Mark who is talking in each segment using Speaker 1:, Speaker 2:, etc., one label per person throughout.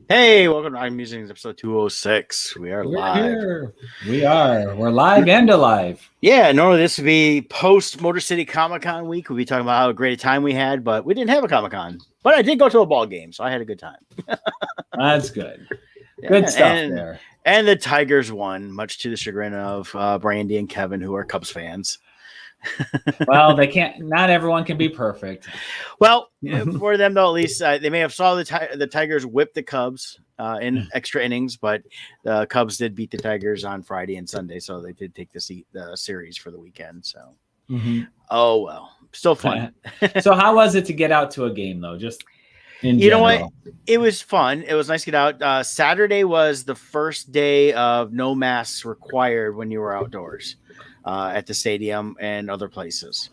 Speaker 1: Hey, welcome to Musings episode 206. We are
Speaker 2: We're
Speaker 1: live.
Speaker 2: here. We are. We're live and alive.
Speaker 1: Yeah, normally this would be post Motor City Comic Con week. We'd be talking about how great a time we had, but we didn't have a Comic Con. But I did go to a ball game, so I had a good time.
Speaker 2: That's good.
Speaker 1: Yeah,
Speaker 2: Good stuff there.
Speaker 1: And the Tigers won, much to the chagrin of Brandy and Kevin, who are Cubs fans.
Speaker 2: Well, they can't. Not everyone can be perfect.
Speaker 1: Well, for them though, at least they may have saw the Tigers whip the Cubs in extra innings, but the Cubs did beat the Tigers on Friday and Sunday, so they did take the series for the weekend. So, Oh well, still fun.
Speaker 2: So, how was it to get out to a game though? Just in
Speaker 1: you
Speaker 2: general?
Speaker 1: know what? It was fun. It was nice to get out. Saturday was the first day of no masks required when you were outdoors. At the stadium and other places.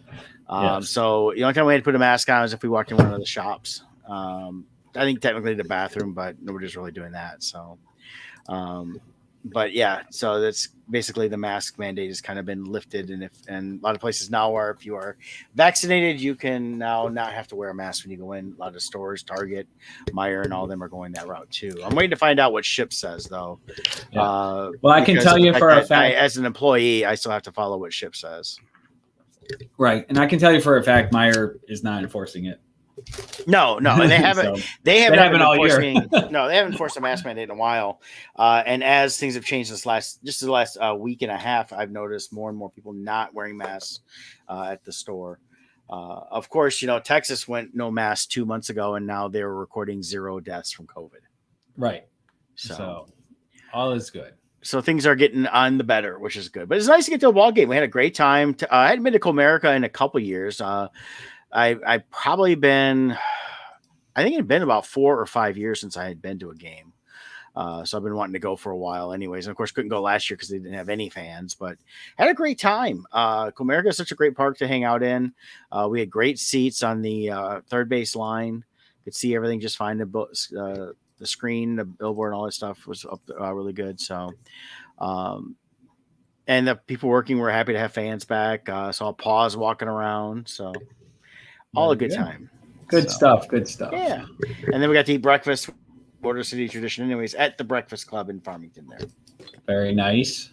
Speaker 2: Yes.
Speaker 1: So the only time we had to put a mask on is if we walked in one of the shops. I think technically the bathroom, but nobody's really doing that. So, but yeah, so that's basically the mask mandate has kind of been lifted. And a lot of places now are, if you are vaccinated, you can now not have to wear a mask when you go in. A lot of stores, Target, Meijer, and all of them are going that route too. I'm waiting to find out what SHIP says though.
Speaker 2: Yeah. Well, I can tell you for a fact,
Speaker 1: as an employee, I still have to follow what SHIP says.
Speaker 2: Right. And I can tell you for a fact, Meijer is not enforcing it.
Speaker 1: No, and they haven't.
Speaker 2: So,
Speaker 1: they haven't
Speaker 2: all year.
Speaker 1: No, they haven't enforced a mask mandate in a while. And as things have changed the last week and a half, I've noticed more and more people not wearing masks at the store. Of course, Texas went no mask 2 months ago, and now they're recording 0 deaths from COVID.
Speaker 2: Right. So all is good.
Speaker 1: So things are getting on the better, which is good. But it's nice to get to a ball game. We had a great time. I hadn't been to Comerica in a couple years. I've probably been, I think it had been about 4 or 5 years since I had been to a game. So I've been wanting to go for a while anyways. And of course, couldn't go last year because they didn't have any fans, but had a great time. Comerica is such a great park to hang out in. We had great seats on the third base line. Could see everything just fine. The screen, the billboard, and all that stuff was up really good. So, and the people working were happy to have fans back. Saw Paws walking around. So, all a good time.
Speaker 2: Good stuff.
Speaker 1: Yeah. And then we got to eat breakfast, Motor City tradition anyways, at the Breakfast Club in Farmington there.
Speaker 2: Very nice.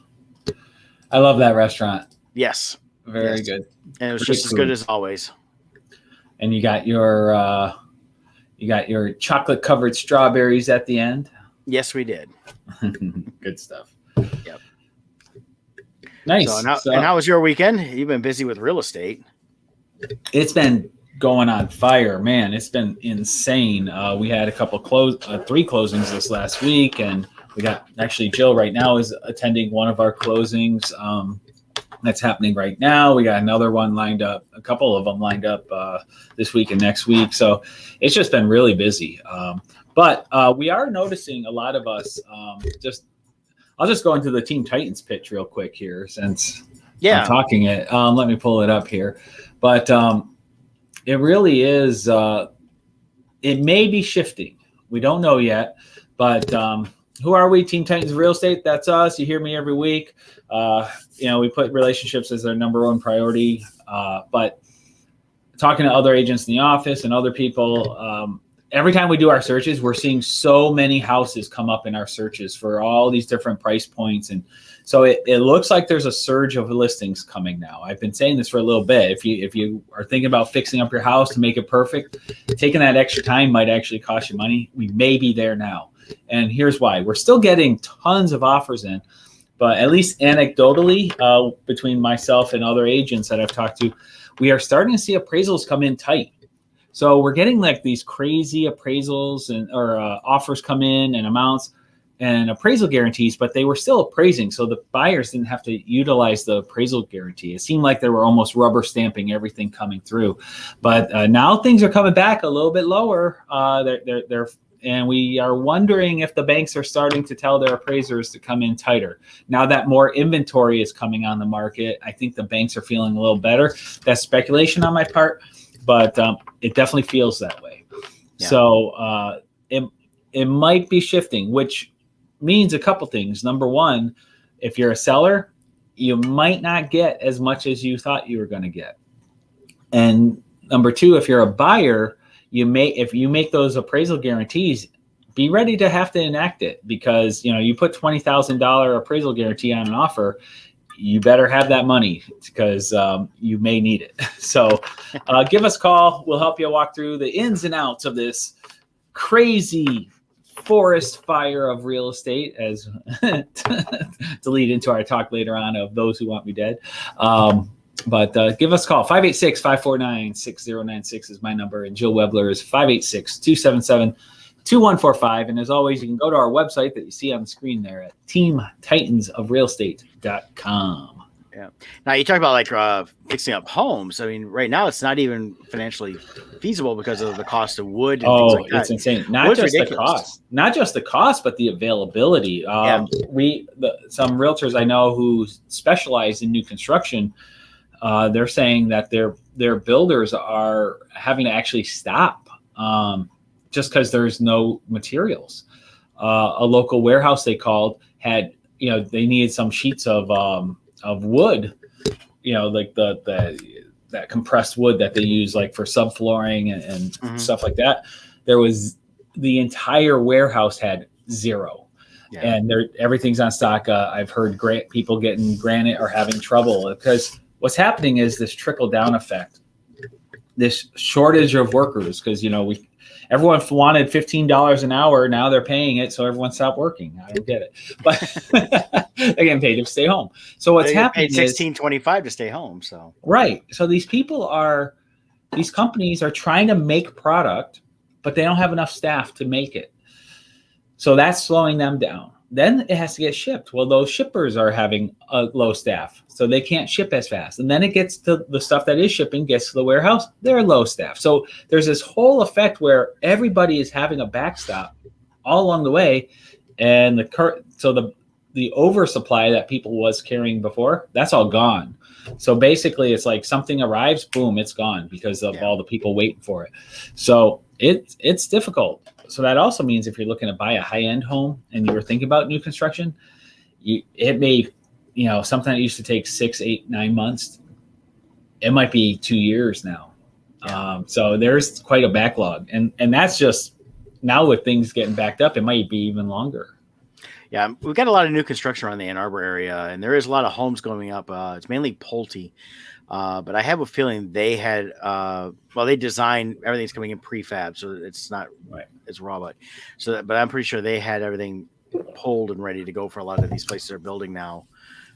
Speaker 2: I love that restaurant.
Speaker 1: Yes.
Speaker 2: Very good.
Speaker 1: And it was just as good as always. And
Speaker 2: you got your chocolate covered strawberries at the end.
Speaker 1: Yes, we did.
Speaker 2: Good stuff.
Speaker 1: Yep.
Speaker 2: Nice.
Speaker 1: So, and how was your weekend? You've been busy with real estate.
Speaker 2: It's been going on fire, man. It's been insane. We had a couple 3 closings this last week, and we got actually Jill right now is attending one of our closings. That's happening right now. We got another one lined up, a couple of them lined up this week and next week. So it's just been really busy. But we are noticing a lot of us I'll just go into the Team Titans pitch real quick here since I'm talking it. Let me pull it up here. But it really is, it may be shifting. We don't know yet. But who are we? Team Titans Real Estate. That's us. You hear me every week. We put relationships as our number one priority. But talking to other agents in the office and other people, every time we do our searches, we're seeing so many houses come up in our searches for all these different price points. And so it looks like there's a surge of listings coming now. I've been saying this for a little bit. If you are thinking about fixing up your house to make it perfect, taking that extra time might actually cost you money. We may be there now. And here's why. We're still getting tons of offers in, but at least anecdotally, between myself and other agents that I've talked to, we are starting to see appraisals come in tight. So we're getting like these crazy appraisals or offers come in and amounts and appraisal guarantees, but they were still appraising. So the buyers didn't have to utilize the appraisal guarantee. It seemed like they were almost rubber stamping everything coming through. But now things are coming back a little bit lower. And we are wondering if the banks are starting to tell their appraisers to come in tighter. Now that more inventory is coming on the market, I think the banks are feeling a little better. That's speculation on my part, but it definitely feels that way. Yeah. So it might be shifting, which means a couple things. Number one, if you're a seller, you might not get as much as you thought you were going to get. And number two, if you're a buyer, if you make those appraisal guarantees, be ready to have to enact it, because you put $20,000 appraisal guarantee on an offer. You better have that money, because you may need it. So give us a call. We'll help you walk through the ins and outs of this crazy forest fire of real estate, as to lead into our talk later on of those who want me dead. But give us a call. 586-549-6096 is my number, and Jill Webler is 586-277-2145. And as always, you can go to our website that you see on the screen there at teamtitansofrealestate.com.
Speaker 1: Yeah. Now you talk about like fixing up homes. I mean, right now it's not even financially feasible because of the cost of wood and things like that.
Speaker 2: It's insane. Not just the cost, but the availability. Some realtors I know who specialize in new construction, they're saying that their builders are having to actually stop just because there's no materials. A local warehouse they called had, they needed some sheets of wood, like that compressed wood that they use like for subflooring and stuff like that. The entire warehouse had zero. Yeah. And everything's on stock. I've heard people getting granite are having trouble because what's happening is this trickle down effect, this shortage of workers, because everyone wanted $15 an hour. Now they're paying it, so everyone stopped working. I don't get it, but they're getting paid to stay home. So what's happening is
Speaker 1: $16.25 to stay home. So
Speaker 2: right. So these companies are trying to make product, but they don't have enough staff to make it. So that's slowing them down. Then it has to get shipped. Well, those shippers are having a low staff, so they can't ship as fast. And then it gets to the stuff that is shipping, gets to the warehouse, they're low staff. So there's this whole effect where everybody is having a backstop all along the way. And the oversupply that people was carrying before, that's all gone. So basically it's like something arrives, boom, it's gone because of all the people waiting for it. So it's difficult. So that also means if you're looking to buy a high-end home and you were thinking about new construction, it may, something that used to take 6, 8, 9 months, it might be 2 years now. Yeah. So there's quite a backlog. And that's just now with things getting backed up, it might be even longer.
Speaker 1: Yeah, we've got a lot of new construction around the Ann Arbor area, and there is a lot of homes going up. It's mainly Pulte. But I have a feeling they had, they designed everything's coming in prefab, so it's not right. It's raw, but I'm pretty sure they had everything pulled and ready to go for a lot of these places they're building now.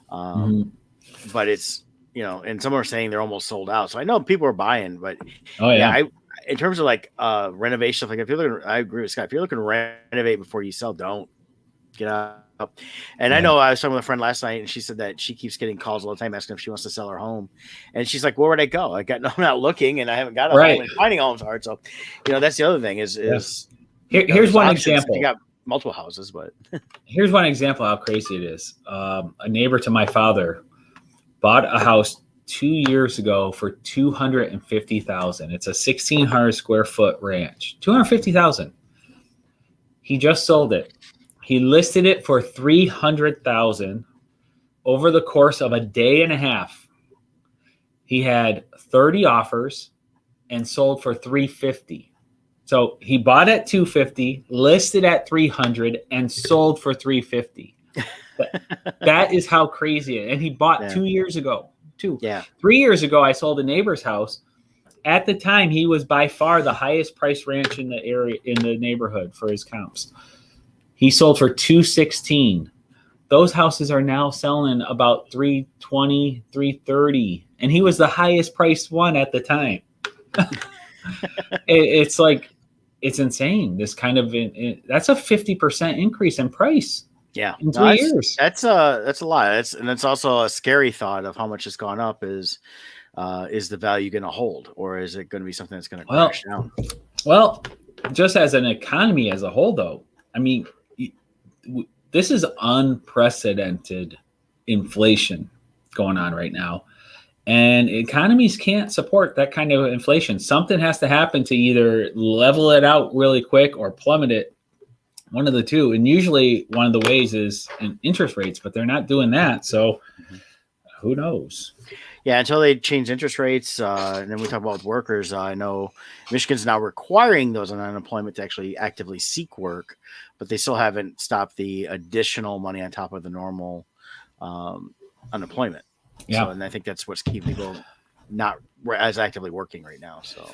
Speaker 1: But it's, and some are saying they're almost sold out. So I know people are buying, but in terms of like renovation stuff, like if you're looking, I agree with Scott. If you're looking to renovate before you sell, don't get out. And I know I was talking with a friend last night, and she said that she keeps getting calls all the time asking if she wants to sell her home. And she's like, where would I go? I'm not looking, and I haven't got a home, and finding homes hard. So, that's the other thing is
Speaker 2: here's one example.
Speaker 1: You got multiple houses, but
Speaker 2: here's one example how crazy it is. A neighbor to my father bought a house 2 years ago for $250,000. It's a 1,600 square foot ranch. $250,000. He just sold it. He listed it for $300,000 over the course of a day and a half. He had 30 offers and sold for $350,000. So he bought at $250,000, listed at $300,000, and sold for $350,000. That is how crazy it is. And he bought 2 years ago. 3 years ago, I sold a neighbor's house. At the time, he was by far the highest priced ranch in the area, in the neighborhood for his comps. He sold for $216,000. Those houses are now selling about $320,000, $330,000, and he was the highest priced one at the time. It's like, it's insane. This kind of that's a 50% increase in price.
Speaker 1: Yeah,
Speaker 2: in 3 years.
Speaker 1: That's a lot. That's also a scary thought of how much it's gone up. Is the value going to hold, or is it going to be something that's going to crash down? Well,
Speaker 2: just as an economy as a whole, though, I mean, this is unprecedented inflation going on right now, and economies can't support that kind of inflation. Something has to happen to either level it out really quick or plummet it, one of the two. And usually one of the ways is in interest rates, but they're not doing that. So who knows?
Speaker 1: Yeah, until they change interest rates, and then we talk about workers. I know Michigan's now requiring those on unemployment to actually actively seek work, but they still haven't stopped the additional money on top of the normal unemployment.
Speaker 2: Yeah.
Speaker 1: So, and I think that's what's keeping people not as actively working right now. So,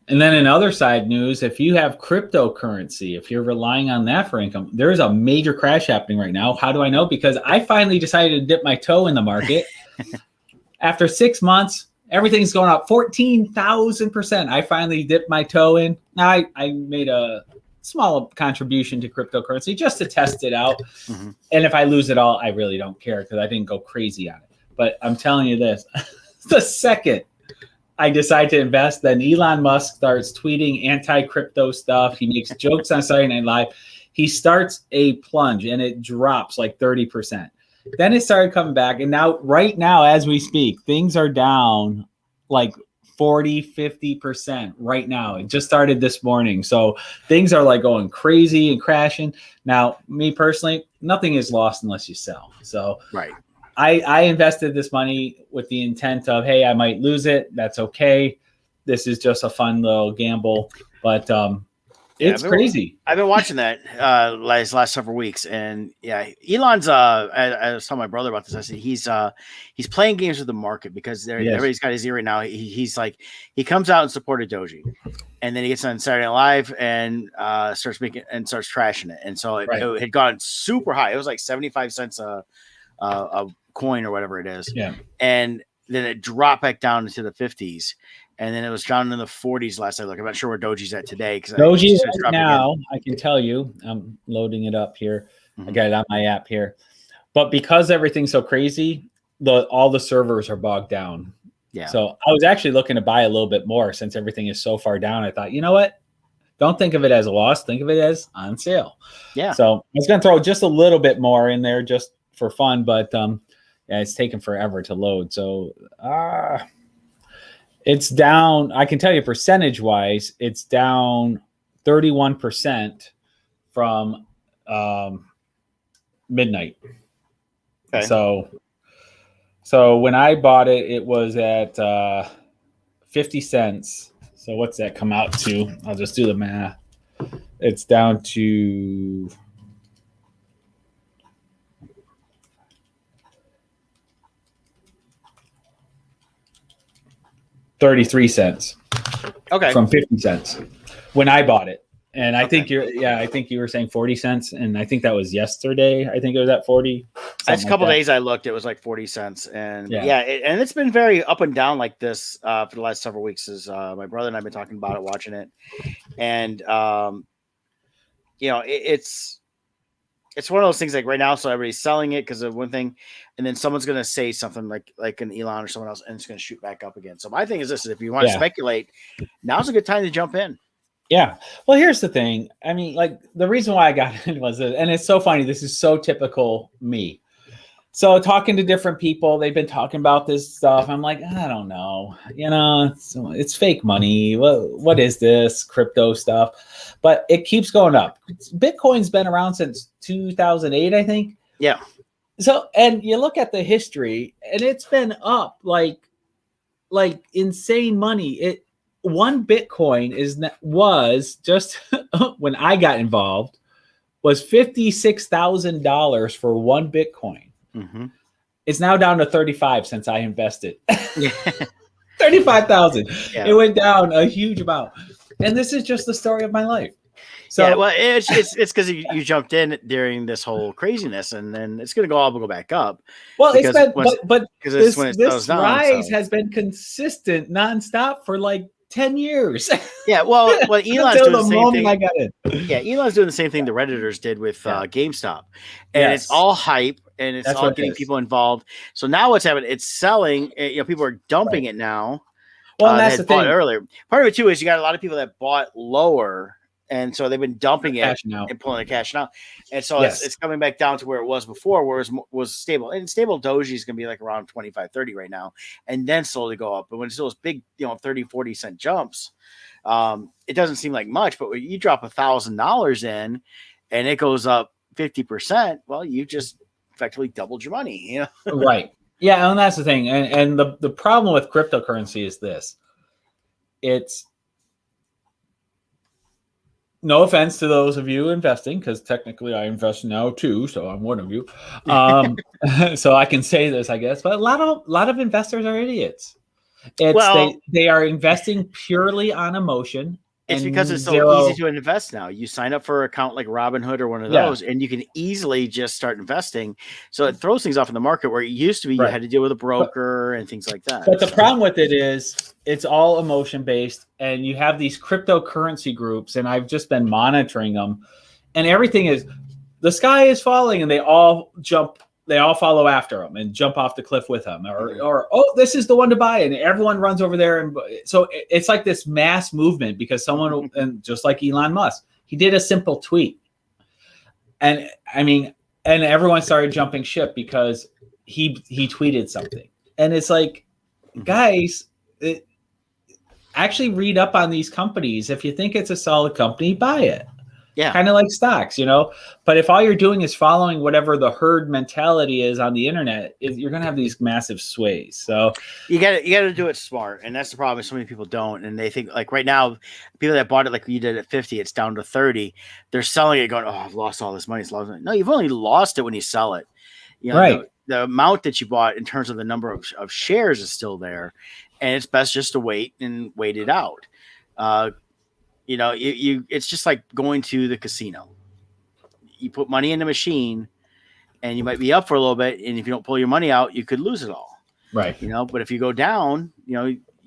Speaker 2: And then in other side news, if you have cryptocurrency, if you're relying on that for income, there's a major crash happening right now. How do I know? Because I finally decided to dip my toe in the market. After 6 months, everything's going up 14,000%. I finally dipped my toe in. Now I made a small contribution to cryptocurrency just to test it out.
Speaker 1: mm-hmm.
Speaker 2: And if I lose it all, I really don't care because I didn't go crazy on it. But I'm telling you this, the second I decide to invest, then Elon Musk starts tweeting anti-crypto stuff. He makes jokes on Saturday Night Live. He starts a plunge and it drops like 30%. Then it started coming back. And now, right now, as we speak, things are down like 40, 50% right now. It just started this morning. So things are like going crazy and crashing. Now, me personally, nothing is lost unless you sell. So
Speaker 1: Right.
Speaker 2: I invested this money with the intent of, hey, I might lose it. That's okay. This is just a fun little gamble. But it's crazy.
Speaker 1: I've been watching that last several weeks, and yeah, Elon's. I was telling my brother about this. I said he's playing games with the market because everybody's got his ear right now. He's like he comes out and supported Doji, and then he gets on Saturday Night Live and starts trashing it, and so it had gone super high. It was like 75 cents a coin or whatever it is, and then it dropped back down into the 50s. And then it was down in the 40s last I looked. I'm not sure where Doji's at today.
Speaker 2: Doji right now, I can tell you, I'm loading it up here. Mm-hmm. I got it on my app here. But because everything's so crazy, all the servers are bogged down.
Speaker 1: Yeah.
Speaker 2: So I was actually looking to buy a little bit more since everything is so far down. I thought, you know what? Don't think of it as a loss. Think of it as on sale.
Speaker 1: Yeah.
Speaker 2: So I was going to throw just a little bit more in there just for fun. But it's taken forever to load. So it's down. I can tell you percentage wise, it's down 31% from midnight. Okay. So when I bought it, it was at 50 cents. So what's that come out to? I'll just do the math. It's down to $0.33.
Speaker 1: Okay.
Speaker 2: From 50 cents when I bought it. And I think I think you were saying 40 cents. And I think that was yesterday. I think it was at 40.
Speaker 1: That's a couple days I looked, it was like 40 cents. And and it's been very up and down like this for the last several weeks. As my brother and I have been talking about it, watching it. And, it's one of those things like right now. So everybody's selling it because of one thing. And then someone's going to say something like an Elon or someone else, and it's going to shoot back up again. So my thing is this: if you want to speculate, now's a good time to jump in.
Speaker 2: Yeah. Well, here's the thing. I mean, like the reason why I got in was, and it's so funny. This is so typical me. So talking to different people, they've been talking about this stuff. I'm like, I don't know, it's fake money. What is this crypto stuff? But it keeps going up. Bitcoin's been around since 2008, I think.
Speaker 1: Yeah.
Speaker 2: So, and you look at the history and it's been up like insane money. One Bitcoin was just when I got involved was $56,000 for one Bitcoin.
Speaker 1: Mm-hmm.
Speaker 2: It's now down to 35 since I invested. 35,000. Yeah. It went down a huge amount, and this is just the story of my life. So,
Speaker 1: well, it's because you jumped in during this whole craziness, and then it's going to go back up.
Speaker 2: Well, it's been, but this rise has been consistent nonstop for like 10 years.
Speaker 1: Yeah, well, Elon's doing the same thing.
Speaker 2: I got it.
Speaker 1: Yeah, Elon's doing the same thing the Redditors did with GameStop, and it's all hype, and it's all getting people involved. So now what's happening? It's selling. People are dumping it now.
Speaker 2: Well, that's the thing.
Speaker 1: Earlier, part of it too is you got a lot of people that bought lower, and so they've been dumping it and pulling the cash out, and so it's coming back down to where it was before, where it was stable. And stable Doji is going to be like around 25, 30 right now, and then slowly go up. But when it's those big, 30, 40 cent jumps, it doesn't seem like much. But when you drop $1,000 in, and it goes up 50%, well, you just effectively doubled your money.
Speaker 2: Right. Yeah, and that's the thing. And the problem with cryptocurrency is this. It's no offense to those of you investing, because technically I invest now too, so I'm one of you. So I can say this, I guess. But a lot of investors are idiots.
Speaker 1: Well,
Speaker 2: They are investing purely on emotion
Speaker 1: it's because
Speaker 2: and
Speaker 1: it's so easy
Speaker 2: zero.
Speaker 1: to invest now. You sign up for an account like Robinhood or one of
Speaker 2: Yeah,
Speaker 1: those, and you can easily just start investing. So it throws things off in the market where it used to be you
Speaker 2: right.
Speaker 1: had to deal with a
Speaker 2: But
Speaker 1: broker and things like that.
Speaker 2: but the
Speaker 1: So
Speaker 2: problem with it is it's all emotion based, and you have these cryptocurrency groups, and I've just been monitoring them, and everything is the sky is falling, and they all follow after him and jump off the cliff with him, or oh, this is the one to buy, and everyone runs over there, and so it's like this mass movement because someone, and just like Elon Musk, he did a simple tweet, and I mean, and everyone started jumping ship because he tweeted something, and it's like, guys, actually read up on these companies. If you think it's a solid company, buy it.
Speaker 1: yeah.
Speaker 2: Kind of like stocks, But if all you're doing is following whatever the herd mentality is on the internet, you're going to have these massive sways. So
Speaker 1: You got to do it smart, and that's the problem. So many people don't, and they think like right now, people that bought it like you did at 50, it's down to 30. They're selling it, going, "Oh, I've lost all this money." It's lost. No, you've only lost it when you sell it.
Speaker 2: right,
Speaker 1: The amount that you bought in terms of the number of shares is still there, and it's best just to wait it out. It's just like going to the casino. You put money in the machine, and you might be up for a little bit, and if you don't pull your money out, you could lose it all.
Speaker 2: right.
Speaker 1: But if you go down, you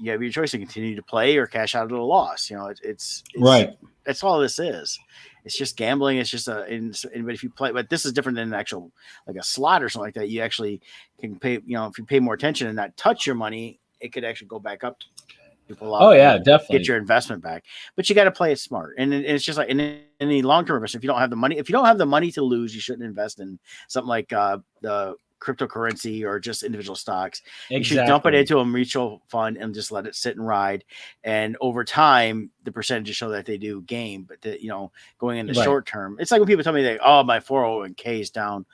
Speaker 1: have your choice to continue to play or cash out at a loss. It's
Speaker 2: Right.
Speaker 1: That's all this is. It's just gambling. It's just but if you play, but this is different than an actual like a slot or something like that. You actually can pay. If you pay more attention and not touch your money, it could actually go back up.
Speaker 2: Oh yeah, definitely.
Speaker 1: Get your investment back, but you got to play it smart. And it's just like in any long-term investment, if you don't have the money to lose, you shouldn't invest in something like the cryptocurrency or just individual stocks.
Speaker 2: Exactly.
Speaker 1: You should dump it into a mutual fund and just let it sit and ride. And over time, the percentages show that they do gain. But going in the short term, it's like when people tell me that, oh, my 401k is down,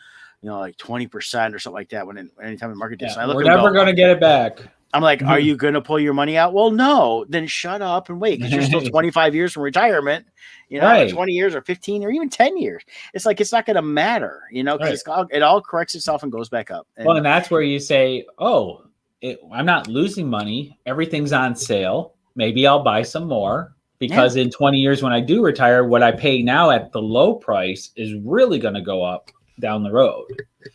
Speaker 1: like 20% or something like that. Anytime the market dips,
Speaker 2: we're never going to get it back.
Speaker 1: I'm like, are you going to pull your money out? Well, no, then shut up and wait, because you're still 25 years from retirement, 20 years or 15 or even 10 years. It's like, it's not going to matter, because it all corrects itself and goes back up.
Speaker 2: And that's where you say, oh, I'm not losing money. Everything's on sale. Maybe I'll buy some more because in 20 years when I do retire, what I pay now at the low price is really going to go up down the road.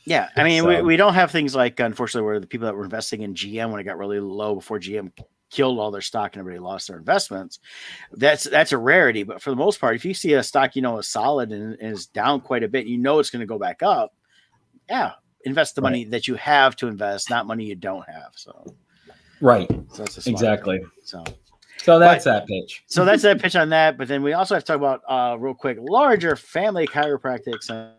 Speaker 1: Yeah. I mean, we don't have things like, unfortunately, where the people that were investing in GM when it got really low before GM killed all their stock and everybody lost their investments. That's a rarity. But for the most part, if you see a stock, is solid and is down quite a bit, it's going to go back up. Yeah. Invest the money that you have to invest, not money you don't have. So,
Speaker 2: right.
Speaker 1: So that's
Speaker 2: exactly.
Speaker 1: Thing.
Speaker 2: So that's that pitch.
Speaker 1: So that's that pitch on that. But then we also have to talk about real quick, larger family chiropractics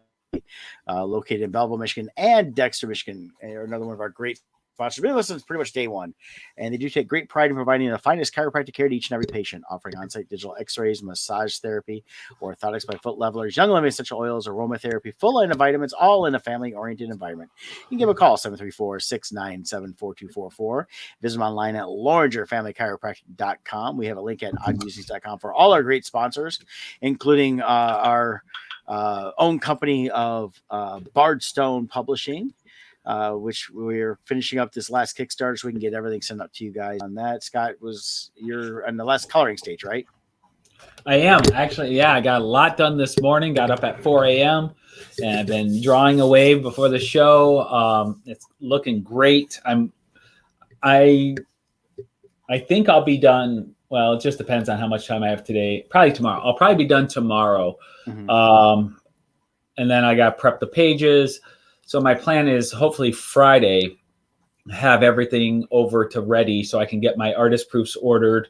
Speaker 1: located in Belleville, Michigan, and Dexter, Michigan, are another one of our great sponsors. Been listening pretty much day one, and they do take great pride in providing the finest chiropractic care to each and every patient, offering on-site digital X-rays, massage therapy, orthotics by foot levelers, young living essential oils, aromatherapy, full line of vitamins, all in a family-oriented environment. You can give a call 734-697-4244. Visit them online at largerfamilychiropractic.com. We have a link at oddmusings.com for all our great sponsors, including our own company of Bardstone Publishing, which we're finishing up this last Kickstarter so we can get everything sent up to you guys on that. Scott, you're on the last coloring stage, right?
Speaker 2: I am actually. Yeah, I got a lot done this morning. Got up at 4 a.m. and I've been drawing away before the show. It's looking great. I think I'll be done. Well, it just depends on how much time I have today. Probably tomorrow. I'll probably be done tomorrow. Mm-hmm. And then I got to prep the pages. So my plan is hopefully Friday, have everything over to ready so I can get my artist proofs ordered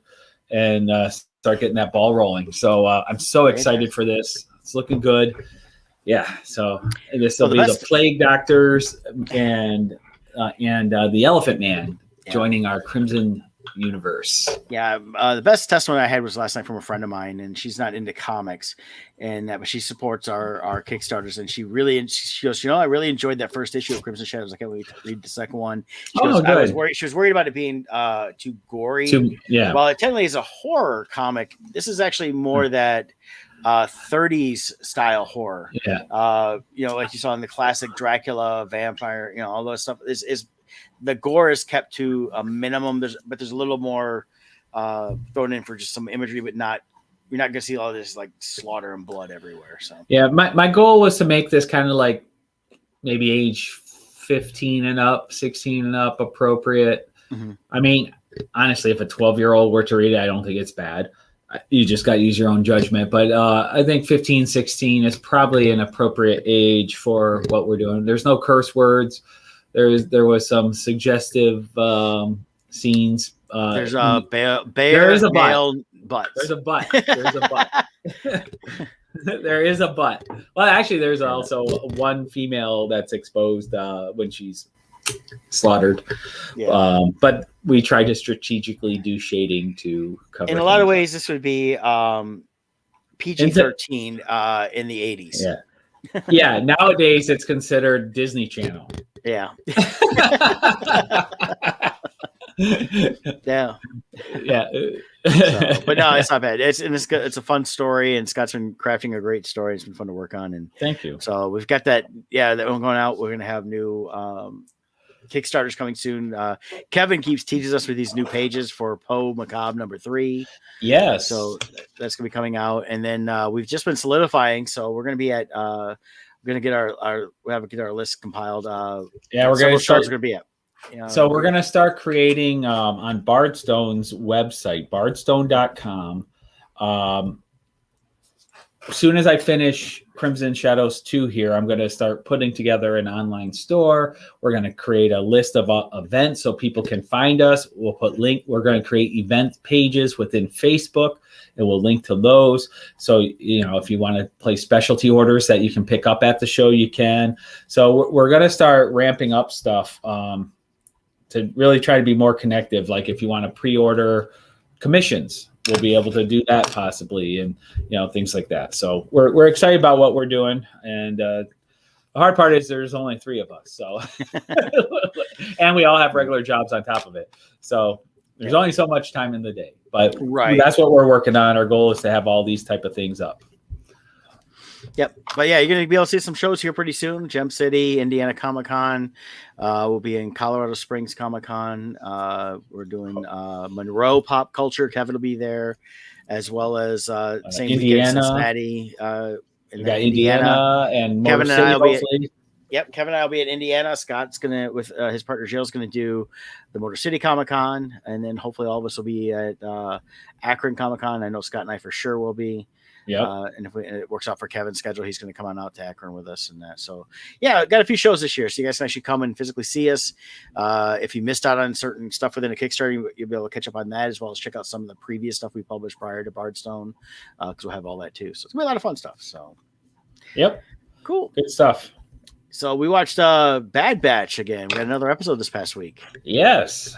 Speaker 2: and start getting that ball rolling. So I'm so excited for this. It's looking good. Yeah. So this will be the Plague Doctors and the Elephant Man joining our Crimson universe.
Speaker 1: Yeah, the best testimony I had was last night from a friend of mine, and she's not into comics, and but she supports our Kickstarters, and she goes, I really enjoyed that first issue of Crimson Shadows. I can't wait to read the second one. She goes,
Speaker 2: good.
Speaker 1: I was worried. She was worried about it being too gory.
Speaker 2: Yeah.
Speaker 1: While it technically is a horror comic, this is actually more that 30s style horror.
Speaker 2: Yeah.
Speaker 1: Like you saw in the classic Dracula, vampire, all those stuff is the gore is kept to a minimum. There's a little more thrown in for just some imagery, but you're not gonna see all this like slaughter and blood everywhere. So
Speaker 2: yeah, my goal was to make this kind of like maybe age 15 and up, 16 and up appropriate. Mm-hmm. I mean, honestly, if a 12-year-old were to read it, I don't think it's bad. You just got to use your own judgment. But I think 15, 16 is probably an appropriate age for what we're doing. There's no curse words. There was some suggestive scenes.
Speaker 1: There's a bear.
Speaker 2: There is a
Speaker 1: butt.
Speaker 2: There's a butt. There's a butt. There is a butt. Well, actually, there's also one female that's exposed when she's slaughtered. Yeah. But we try to strategically do shading to cover.
Speaker 1: In a lot of ways, this would be PG-13 in the 80s.
Speaker 2: Yeah. Yeah. Nowadays, it's considered Disney Channel.
Speaker 1: Yeah. Yeah.
Speaker 2: Yeah.
Speaker 1: But no, it's not bad. It's a fun story, and Scott's been crafting a great story. It's been fun to work on. And
Speaker 2: thank you.
Speaker 1: So we've got that. Yeah, that one going out. We're going to have new Kickstarters coming soon. Kevin keeps teasing us with these new pages for Poe Macabre #3.
Speaker 2: Yes.
Speaker 1: So that's going to be coming out. And then we've just been solidifying. So we're going to be at, we're going to get our list compiled.
Speaker 2: Yeah, we're going to start.
Speaker 1: Going to be at.
Speaker 2: So we're going to start creating on Bardstone's website, bardstone.com. As soon as I finish Crimson Shadows 2 here, I'm going to start putting together an online store. We're going to create a list of events so people can find us. We're going to create event pages within Facebook, and we'll link to those. So, if you want to place specialty orders that you can pick up at the show, you can. So we're going to start ramping up stuff to really try to be more connective. Like if you want to pre-order commissions, we'll be able to do that possibly, and things like that. So we're excited about what we're doing, and the hard part is there's only 3 of us, so and we all have regular jobs on top of it. So there's only so much time in the day, but that's what we're working on. Our goal is to have all these type of things up.
Speaker 1: Yep. But yeah, you're going to be able to see some shows here pretty soon. Gem City, Indiana Comic-Con. We'll be in Colorado Springs Comic-Con. We're doing Monroe Pop Culture. Kevin will be there, as well as same
Speaker 2: Indiana,
Speaker 1: weekend, Cincinnati.
Speaker 2: You got Indiana and Motor
Speaker 1: Kevin
Speaker 2: City,
Speaker 1: and I will
Speaker 2: be
Speaker 1: Kevin and I will be at Indiana. Scott's going to, with his partner Jill's going to do the Motor City Comic-Con. And then hopefully all of us will be at Akron Comic-Con. I know Scott and I for sure will be.
Speaker 2: Yeah,
Speaker 1: and if it works out for Kevin's schedule, he's going to come on out to Akron with us and that. So, yeah, got a few shows this year, so you guys can actually come and physically see us. If you missed out on certain stuff within a Kickstarter, you'll be able to catch up on that, as well as check out some of the previous stuff we published prior to Bardstone, because we'll have all that too. So it's gonna be a lot of fun stuff. So,
Speaker 2: yep,
Speaker 1: cool,
Speaker 2: good stuff.
Speaker 1: So we watched Bad Batch again. We had another episode this past week.
Speaker 2: Yes.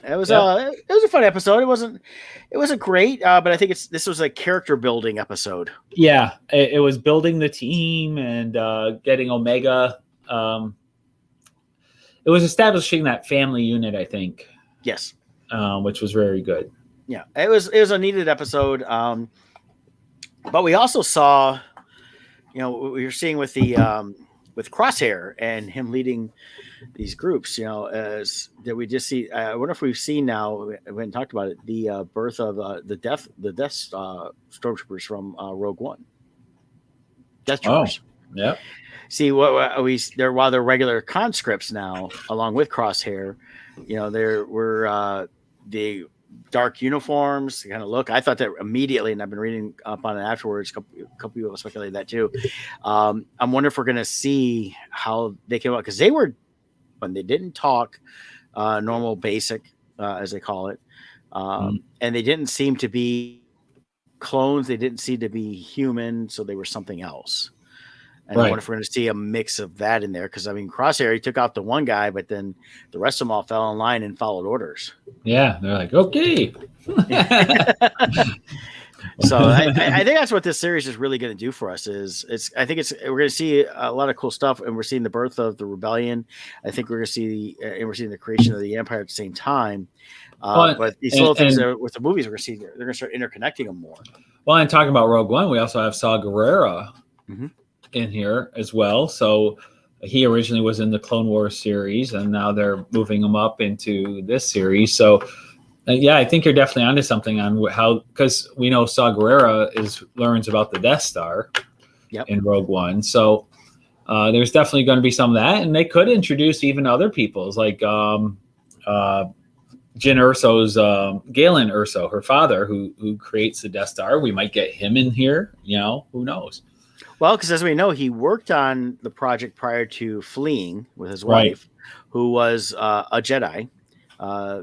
Speaker 1: It was a fun episode. It wasn't great, but I think this was a character building episode.
Speaker 2: Yeah, it was building the team and getting Omega. It was establishing that family unit, I think.
Speaker 1: Yes,
Speaker 2: which was very good.
Speaker 1: Yeah, it was a needed episode. But we also saw, we were seeing with the with Crosshair and him leading these groups, as that we just see. I wonder if we've seen now. We haven't talked about it. The birth of the death stormtroopers from Rogue One. Death Troopers.
Speaker 2: Oh, yeah.
Speaker 1: See what while they're regular conscripts now, along with Crosshair. There were the dark uniforms kind of look. I thought that immediately, and I've been reading up on it afterwards. A couple people speculated that too. I'm wondering if we're going to see how they came out, because they were, when they didn't talk normal basic, as they call it, and they didn't seem to be clones. They didn't seem to be human, so they were something else. And I wonder if we're going to see a mix of that in there. Because, I mean, Crosshair, he took out the one guy, but then the rest of them all fell in line and followed orders.
Speaker 2: Yeah, they're like, okay.
Speaker 1: So I think that's what this series is really going to do for us. We're going to see a lot of cool stuff, and we're seeing the birth of the rebellion. I think we're going to see we're seeing the creation of the empire at the same time. But these little things with the movies, we're going to see they're going to start interconnecting them more.
Speaker 2: Well, and talking about Rogue One, we also have Saw Gerrera in here as well. So he originally was in the Clone Wars series, and now they're moving him up into this series. So, yeah, I think you're definitely onto something on how, because we know Saw Gerrera learns about the Death Star in Rogue One. So there's definitely going to be some of that, and they could introduce even other people's like Jyn Erso's Galen Erso, her father, who creates the Death Star. We might get him in here. Who knows?
Speaker 1: Well, because as we know, he worked on the project prior to fleeing with his wife, who was a Jedi.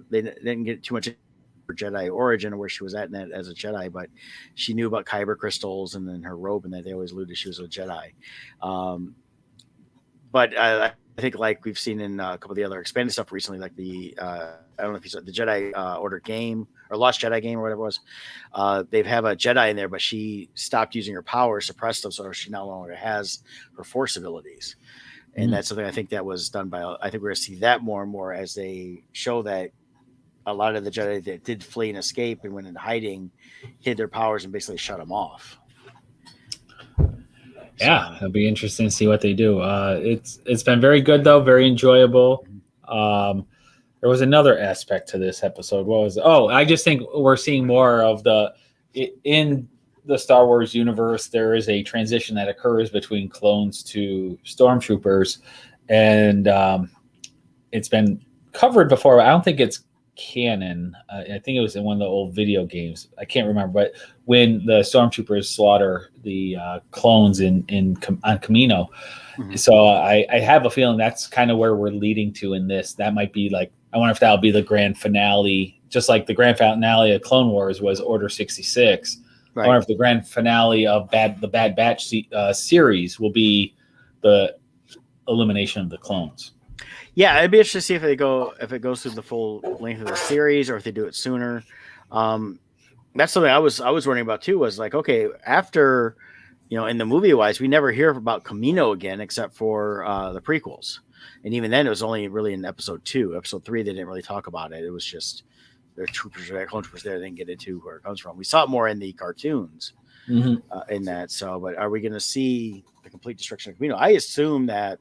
Speaker 1: They didn't get too much her Jedi origin or where she was at in that as a Jedi, but she knew about kyber crystals and then her robe, and that they always alluded she was a Jedi. But I think, like we've seen in a couple of the other expanded stuff recently, like the I don't know if you saw the Jedi Order game or Lost Jedi game or whatever it was. They have a Jedi in there, but she stopped using her power, suppressed them, so she no longer has her Force abilities. And that's something I think that was done by. I think we're going to see that more and more as they show that a lot of the Jedi that did flee and escape and went into hiding hid their powers and basically shut them off.
Speaker 2: Yeah, it'll be interesting to see what they do. It's been very good though, very enjoyable. There was another aspect to this episode. What was it? Oh, I just think we're seeing more of in the Star Wars universe. There is a transition that occurs between clones to stormtroopers, and it's been covered before. I don't think it's canon. I think it was in one of the old video games. I can't remember, but when the stormtroopers slaughter the clones on Kamino. So I have a feeling that's kind of where we're leading to in this. That might be like, I wonder if that'll be the grand finale, just like the grand finale of Clone Wars was Order 66. Right. I wonder if the grand finale of the Bad Batch series will be the elimination of the clones.
Speaker 1: Yeah, it'd be interesting to see if it goes through the full length of the series or if they do it sooner. That's something I was wondering about too. Was like, okay, after in the movie wise, we never hear about Kamino again except for the prequels, and even then it was only really in episode 2. Episode 3 they didn't really talk about it. It was just their troopers, their clone troopers there. They didn't get into where it comes from. We saw it more in the cartoons in that. So, but are we going to see the complete destruction of Kamino? I assume that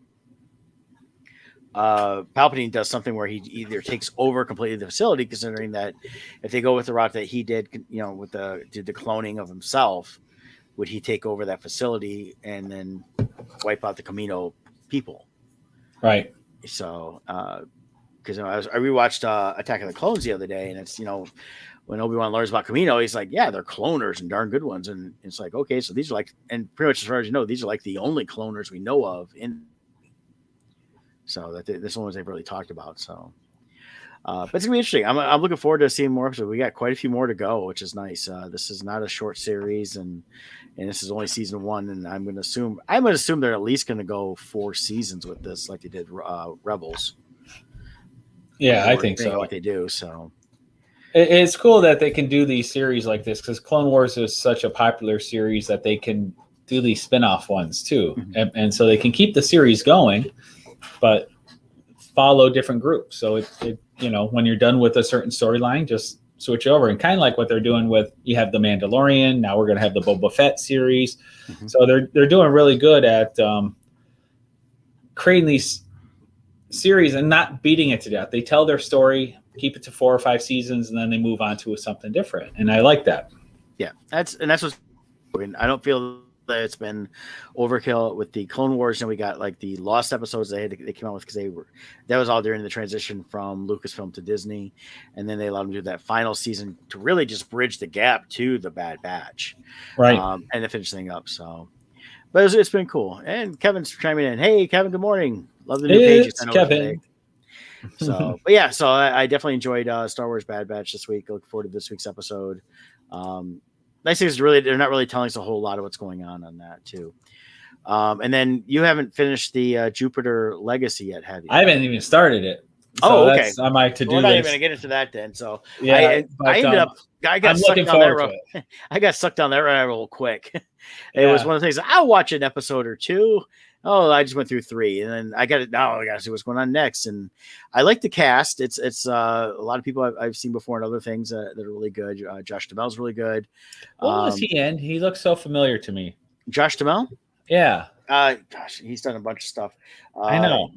Speaker 1: Palpatine does something where he either takes over completely the facility, considering that if they go with the route that he did, with did the cloning of himself, would he take over that facility and then wipe out the Kamino people?
Speaker 2: Right.
Speaker 1: So, because I rewatched Attack of the Clones the other day, and it's when Obi-Wan learns about Kamino, he's like, yeah, they're cloners and darn good ones, and it's like, okay, so these are like, and pretty much as far as these are like the only cloners we know of in. So this one was they've really talked about. So, but it's gonna be interesting. I'm looking forward to seeing more episodes. We got quite a few more to go, which is nice. This is not a short series, and this is only season 1. And I'm gonna assume they're at least gonna go 4 seasons with this, like they did Rebels.
Speaker 2: Yeah, I think so.
Speaker 1: Like they do. So
Speaker 2: it's cool that they can do these series like this because Clone Wars is such a popular series that they can do these spin-off ones too, and so they can keep the series going, but follow different groups. So it when you're done with a certain storyline, just switch over. And kind of like what they're doing with, you have the Mandalorian, now we're going to have the Boba Fett series. So they're doing really good at creating these series and not beating it to death. They tell their story, keep it to 4 or 5 seasons, and then they move on to something different. And I like that.
Speaker 1: Yeah, that's what's. I don't feel that it's been overkill with the Clone Wars, and we got like the Lost episodes they came out with because that was all during the transition from Lucasfilm to Disney, and then they allowed them to do that final season to really just bridge the gap to the Bad Batch,
Speaker 2: right?
Speaker 1: And to finish thing up. So, but it's been cool. And Kevin's chiming in. Hey, Kevin, good morning. Love the new pages.
Speaker 2: Kevin.
Speaker 1: So, but yeah, so I definitely enjoyed Star Wars Bad Batch this week. I look forward to this week's episode. Nice thing is they're not really telling us a whole lot of what's going on that too. And then you haven't finished the Jupiter Legacy yet, have you?
Speaker 2: I haven't even started it. So
Speaker 1: Oh, okay.
Speaker 2: that's on my to-do
Speaker 1: We're not even
Speaker 2: list.
Speaker 1: gonna get into that then. So
Speaker 2: Yeah,
Speaker 1: I ended up I got
Speaker 2: I'm
Speaker 1: sucked
Speaker 2: looking
Speaker 1: down that
Speaker 2: forward to
Speaker 1: road.
Speaker 2: it.
Speaker 1: I got sucked down that rabbit hole quick. It was one of the things. I'll watch an episode or two. Oh, I just went through 3, and then I got it. Now I got to see what's going on next. And I like the cast. It's a lot of people I've seen before in other things that are really good. Josh Duhamel's really good.
Speaker 2: What was he in? He looks so familiar to me.
Speaker 1: Josh Duhamel?
Speaker 2: Yeah.
Speaker 1: Gosh, he's done a bunch of stuff.
Speaker 2: I know.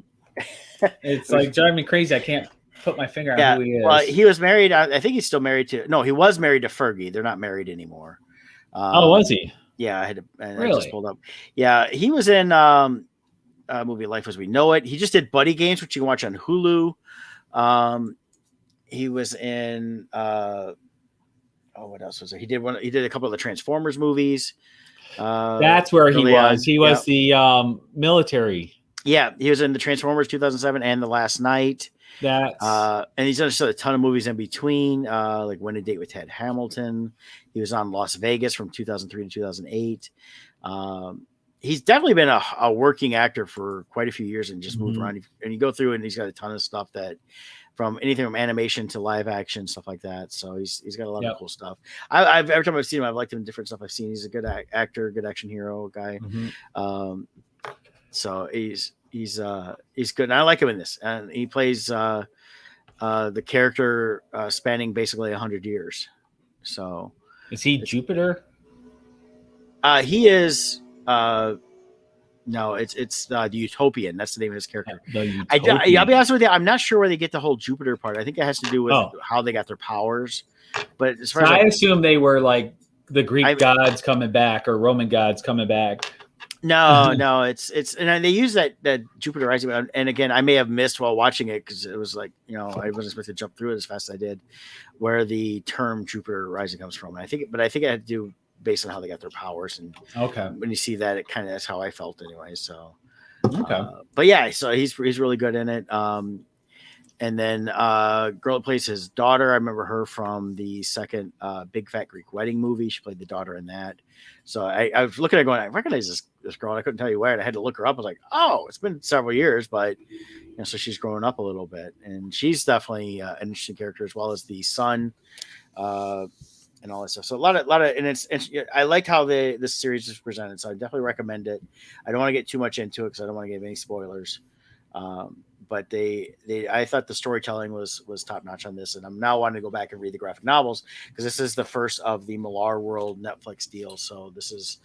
Speaker 2: It's like driving me crazy. I can't put my finger on who he is.
Speaker 1: Well, he was married. I think he's still married to. No, he was married to Fergie. They're not married anymore.
Speaker 2: Was he?
Speaker 1: Yeah, I
Speaker 2: Really?
Speaker 1: just pulled up. Yeah, he was in movie Life as We Know It. He just did Buddy Games, which you can watch on Hulu. He was in what else was there? He did a couple of the Transformers movies.
Speaker 2: That's where he was. He was the military.
Speaker 1: Yeah, he was in the Transformers 2007 and The Last Night.
Speaker 2: And
Speaker 1: he's done a ton of movies in between, like When a Date with Ted Hamilton. He was on Las Vegas from 2003 to 2008. He's definitely been a working actor for quite a few years and just moved around. And you go through and he's got a ton of stuff that from anything from animation to live action, stuff like that. So he's got a lot of cool stuff. Every time I've seen him, I've liked him in different stuff I've seen. He's a good actor, good action hero guy. So he's good. And I like him in this. And he plays the character spanning basically 100 years. So
Speaker 2: is he Jupiter?
Speaker 1: He is no, it's the Utopian. That's the name of his character. I'll be honest with you, I'm not sure where they get the whole Jupiter part. I think it has to do with how they got their powers. But as far as
Speaker 2: I assume they were like the Greek gods coming back or Roman gods coming back.
Speaker 1: No, it's and they use that Jupiter Rising, and again, I may have missed while watching it because it was like I wasn't supposed to jump through it as fast as I did, where the term Jupiter Rising comes from. And I think it had to do based on how they got their powers, and when you see that, it kind of that's how I felt anyway. So, but yeah, so he's really good in it. And then girl that plays his daughter, I remember her from the second Big Fat Greek Wedding movie. She played the daughter in that. So I was looking at it going, I recognize this girl. And I couldn't tell you where. And I had to look her up. I was like, oh, it's been several years, but so she's growing up a little bit, and she's definitely an interesting character, as well as the son and all that stuff. So a lot of, and it's I liked how this series is presented. So I definitely recommend it. I don't want to get too much into it because I don't want to give any spoilers. But I thought the storytelling was top notch on this, and I'm now wanting to go back and read the graphic novels because this is the first of the Millar World Netflix deal. So this is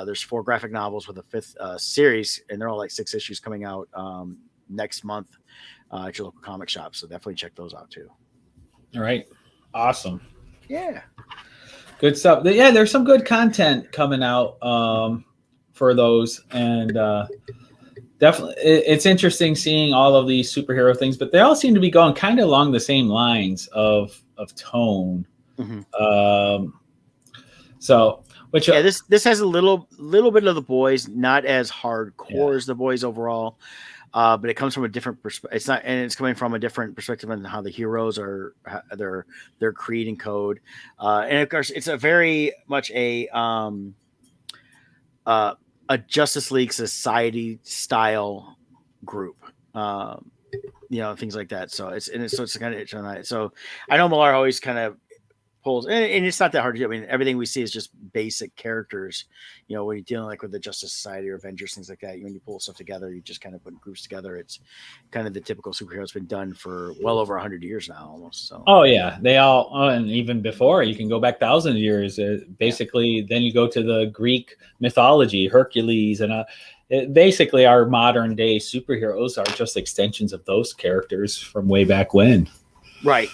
Speaker 1: there's 4 graphic novels with a 5th series, and they're all like 6 issues coming out next month at your local comic shop. So definitely check those out too. All
Speaker 2: right, awesome.
Speaker 1: Yeah,
Speaker 2: good stuff. Yeah, there's some good content coming out for those, and definitely it's interesting seeing all of these superhero things, but they all seem to be going kind of along the same lines of tone. So which
Speaker 1: this has a little bit of the boys, not as hardcore as the boys overall. But it comes from a different perspective. It's coming from a different perspective on how the heroes are their creed and code. And of course, it's a very much a Justice League Society style group, things like that. So it's kind of so I know Millar always kind of pulls, and it's not that hard to do. I mean, everything we see is just basic characters. When you're dealing like with the Justice Society or Avengers, things like that, when you pull stuff together, you just kind of put groups together. It's kind of the typical superhero. It's been done for well over 100 years now, almost. So.
Speaker 2: Oh yeah, they all, and even before, you can go back thousands of years. Basically, then you go to the Greek mythology, Hercules, and basically our modern day superheroes are just extensions of those characters from way back when.
Speaker 1: Right.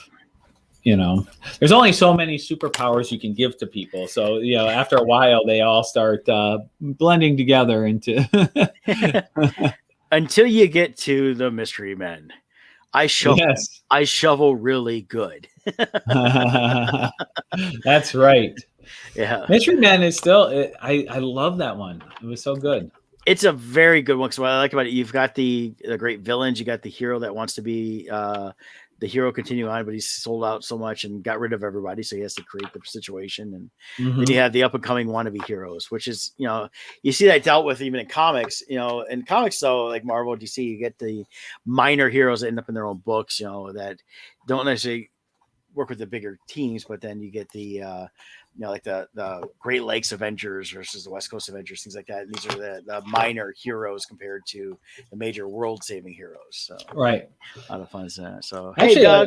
Speaker 2: There's only so many superpowers you can give to people. So, after a while, they all start blending together into.
Speaker 1: Until you get to the Mystery Men. I shovel really good.
Speaker 2: That's right.
Speaker 1: Yeah.
Speaker 2: Mystery Men is still, I love that one. It was so good.
Speaker 1: It's a very good one. Because what I like about it, you've got the great villains. You got the hero that wants to be the hero continue on, but he's sold out so much and got rid of everybody, so he has to create the situation. And then you have the up and coming wannabe heroes, which is, you see that dealt with even in comics. In comics though, like Marvel, DC, you get the minor heroes that end up in their own books, that don't necessarily work with the bigger teams, but then you get the like the Great Lakes Avengers versus the West Coast Avengers, things like that. And these are the minor heroes compared to the major world-saving heroes. So
Speaker 2: right,
Speaker 1: a lot of fun is that. So
Speaker 2: actually,
Speaker 1: hey, Doug,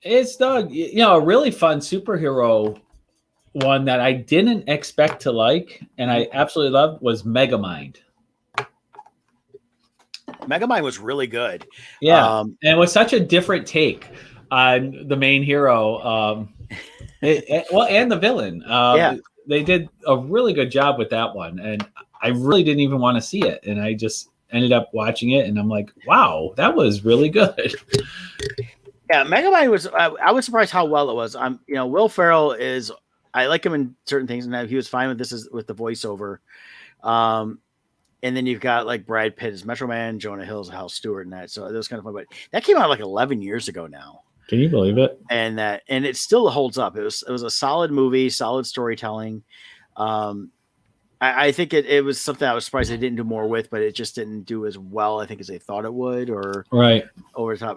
Speaker 2: it's Doug. A really fun superhero one that I didn't expect to like, and I absolutely loved, was Megamind.
Speaker 1: Megamind was really good.
Speaker 2: Yeah, and it was such a different take on the main hero. And the villain. They did a really good job with that one, and I really didn't even want to see it, and I just ended up watching it, and I'm like, wow, that was really good.
Speaker 1: Yeah, Megamind was. I was surprised how well it was. Will Ferrell is. I like him in certain things, and he was fine with this with the voiceover. And then you've got like Brad Pitt as Metro Man, Jonah Hill's Hal Stewart, and that. So that was kind of fun. But that came out like 11 years ago now.
Speaker 2: Can you believe it?
Speaker 1: And it still holds up. It was a solid movie, solid storytelling. I think it was something I was surprised they didn't do more with, but it just didn't do as well, I think, as they thought it would, or
Speaker 2: right
Speaker 1: over the top.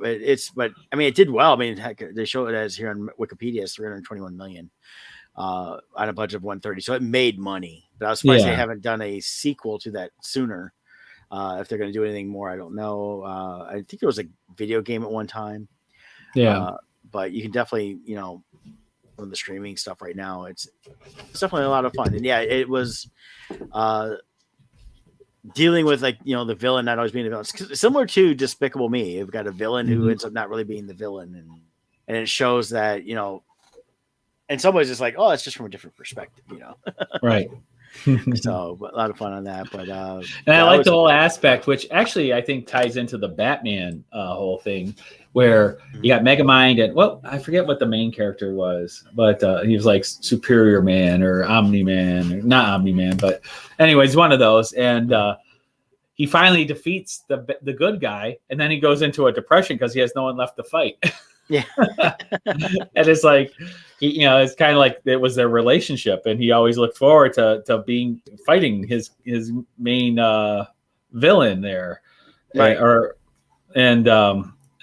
Speaker 1: But I mean, it did well. I mean, heck, they show it as here on Wikipedia as 321 million on a budget of 130, so it made money. But I was surprised they haven't done a sequel to that sooner. If they're going to do anything more, I don't know. I think there was a video game at one time.
Speaker 2: Yeah,
Speaker 1: but you can definitely, on the streaming stuff right now, it's definitely a lot of fun. And yeah, it was dealing with the villain not always being the villain. It's similar to Despicable Me. You've got a villain who ends up not really being the villain, and it shows that in some ways it's like, oh, it's just from a different perspective,
Speaker 2: right.
Speaker 1: So a lot of fun on that. But
Speaker 2: and I like the whole aspect, which actually I think ties into the Batman whole thing, where you got Megamind and I forget what the main character was, but he was like Superior Man or Omni Man, or not Omni Man, but anyways, one of those. And he finally defeats the good guy, and then he goes into a depression because he has no one left to fight.
Speaker 1: Yeah.
Speaker 2: And it's like, it's kind of like it was their relationship, and he always looked forward to fighting his main villain there.
Speaker 1: Right.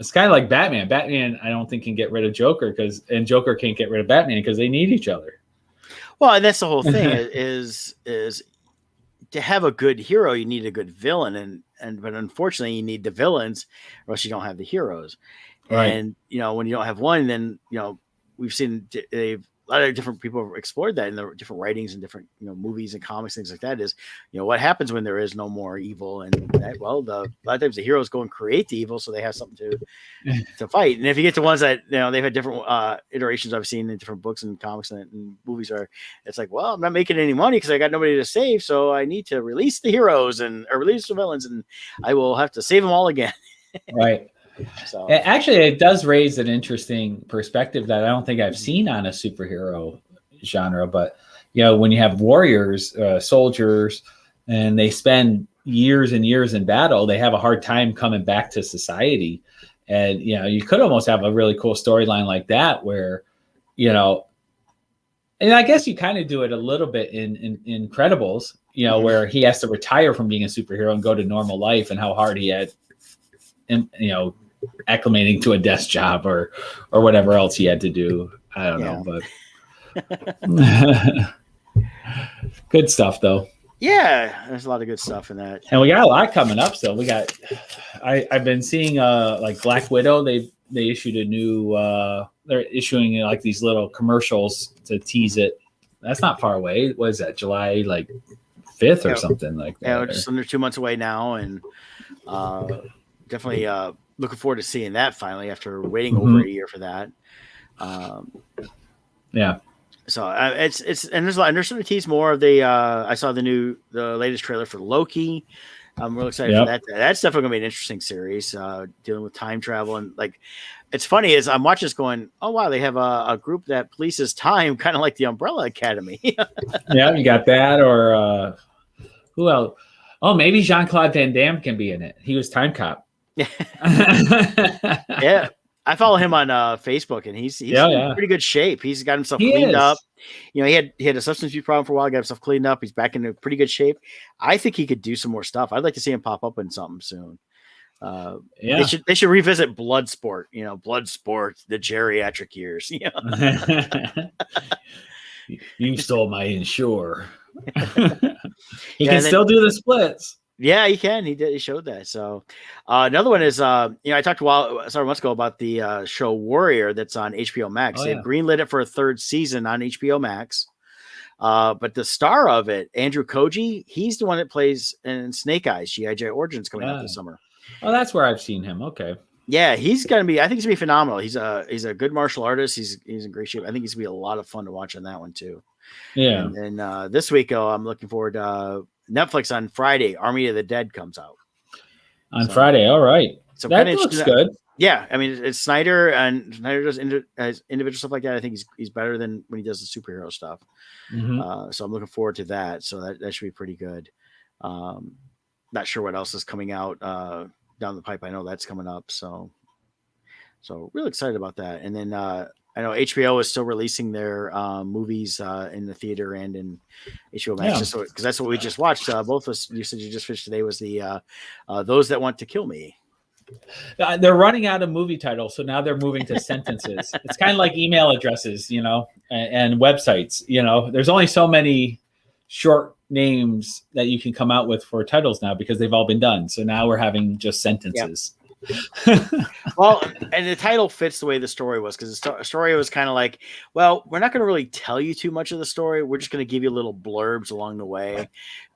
Speaker 2: It's kind of like Batman. Batman, I don't think, can get rid of Joker, and Joker can't get rid of Batman because they need each other.
Speaker 1: Well, and that's the whole thing is to have a good hero, you need a good villain, but unfortunately you need the villains, or else you don't have the heroes. Right. And when you don't have one, then we've seen a lot of different people have explored that in the different writings and different movies and comics, things like that. Is what happens when there is no more evil, and a lot of times the heroes go and create the evil, so they have something to fight. And if you get to ones that they've had different iterations I've seen in different books and comics and movies, it's like, well, I'm not making any money because I got nobody to save, so I need to release the heroes or release the villains, and I will have to save them all again.
Speaker 2: Right. So actually, it does raise an interesting perspective that I don't think I've seen on a superhero genre. But when you have warriors, soldiers, and they spend years and years in battle, they have a hard time coming back to society. And you could almost have a really cool storyline like that, where and I guess you kind of do it a little bit in Incredibles, where he has to retire from being a superhero and go to normal life, and how hard he had, acclimating to a desk job or whatever else he had to do. I don't know, but good stuff though.
Speaker 1: Yeah, there's a lot of good stuff in that,
Speaker 2: and we got a lot coming up. So we got. I've been seeing like Black Widow. They issued a new. They're issuing like these little commercials to tease it. That's not far away. What is that? July 5th or something like that.
Speaker 1: Yeah, we're just under 2 months away now, and definitely looking forward to seeing that finally after waiting over a year for that.
Speaker 2: Yeah.
Speaker 1: So it's and there's starting to tease more of the. I saw the latest trailer for Loki. I'm really excited for that. That's definitely gonna be an interesting series dealing with time travel, and it's funny is I'm watching this going, oh wow, they have a group that polices time, kind of like the Umbrella Academy.
Speaker 2: Yeah, you got that, or who else? Oh, maybe Jean-Claude Van Damme can be in it. He was Time Cop.
Speaker 1: Yeah, I follow him on Facebook, and he's in pretty good shape. He's got himself cleaned up. You know, he had a substance abuse problem for a while. Got himself cleaned up. He's back in pretty good shape. I think he could do some more stuff. I'd like to see him pop up in something soon. They should revisit Bloodsport. You know, Bloodsport, the geriatric years. You know?
Speaker 2: You stole my Insure. He can still do the splits.
Speaker 1: Yeah, he can. He did. He showed that. So another one is, I talked several months ago about the show Warrior that's on HBO Max. They've greenlit it for a third season on HBO Max. But the star of it, Andrew Koji, he's the one that plays in Snake Eyes. G.I. Joe Origins coming out this summer.
Speaker 2: Oh, that's where I've seen him. Okay.
Speaker 1: Yeah, he's gonna be. I think he's gonna be phenomenal. He's a good martial artist. He's in great shape. I think he's gonna be a lot of fun to watch on that one too.
Speaker 2: Yeah.
Speaker 1: And then this week, I'm looking forward to Netflix on Friday. Army of the Dead comes out
Speaker 2: on Friday. All right, so that looks good.
Speaker 1: Yeah, I mean it's Snyder, and Snyder does individual stuff like that. I think he's better than when he does the superhero stuff. Mm-hmm. So I'm looking forward to that. So that should be pretty good. Not sure what else is coming out down the pipe. I know that's coming up. So really excited about that. And then I know HBO is still releasing their movies in the theater and in HBO Max, because that's what we just watched. Both of us, you said you just finished today, was the Those That Want to Kill Me.
Speaker 2: They're running out of movie titles, so now they're moving to sentences. It's kind of like email addresses, you know, and websites. You know, there's only so many short names that you can come out with for titles now because they've all been done. So now we're having just sentences. Yep.
Speaker 1: Well, and the title fits the way the story was, because the story was kind of like, well, we're not going to really tell you too much of the story. We're just going to give you little blurbs along the way.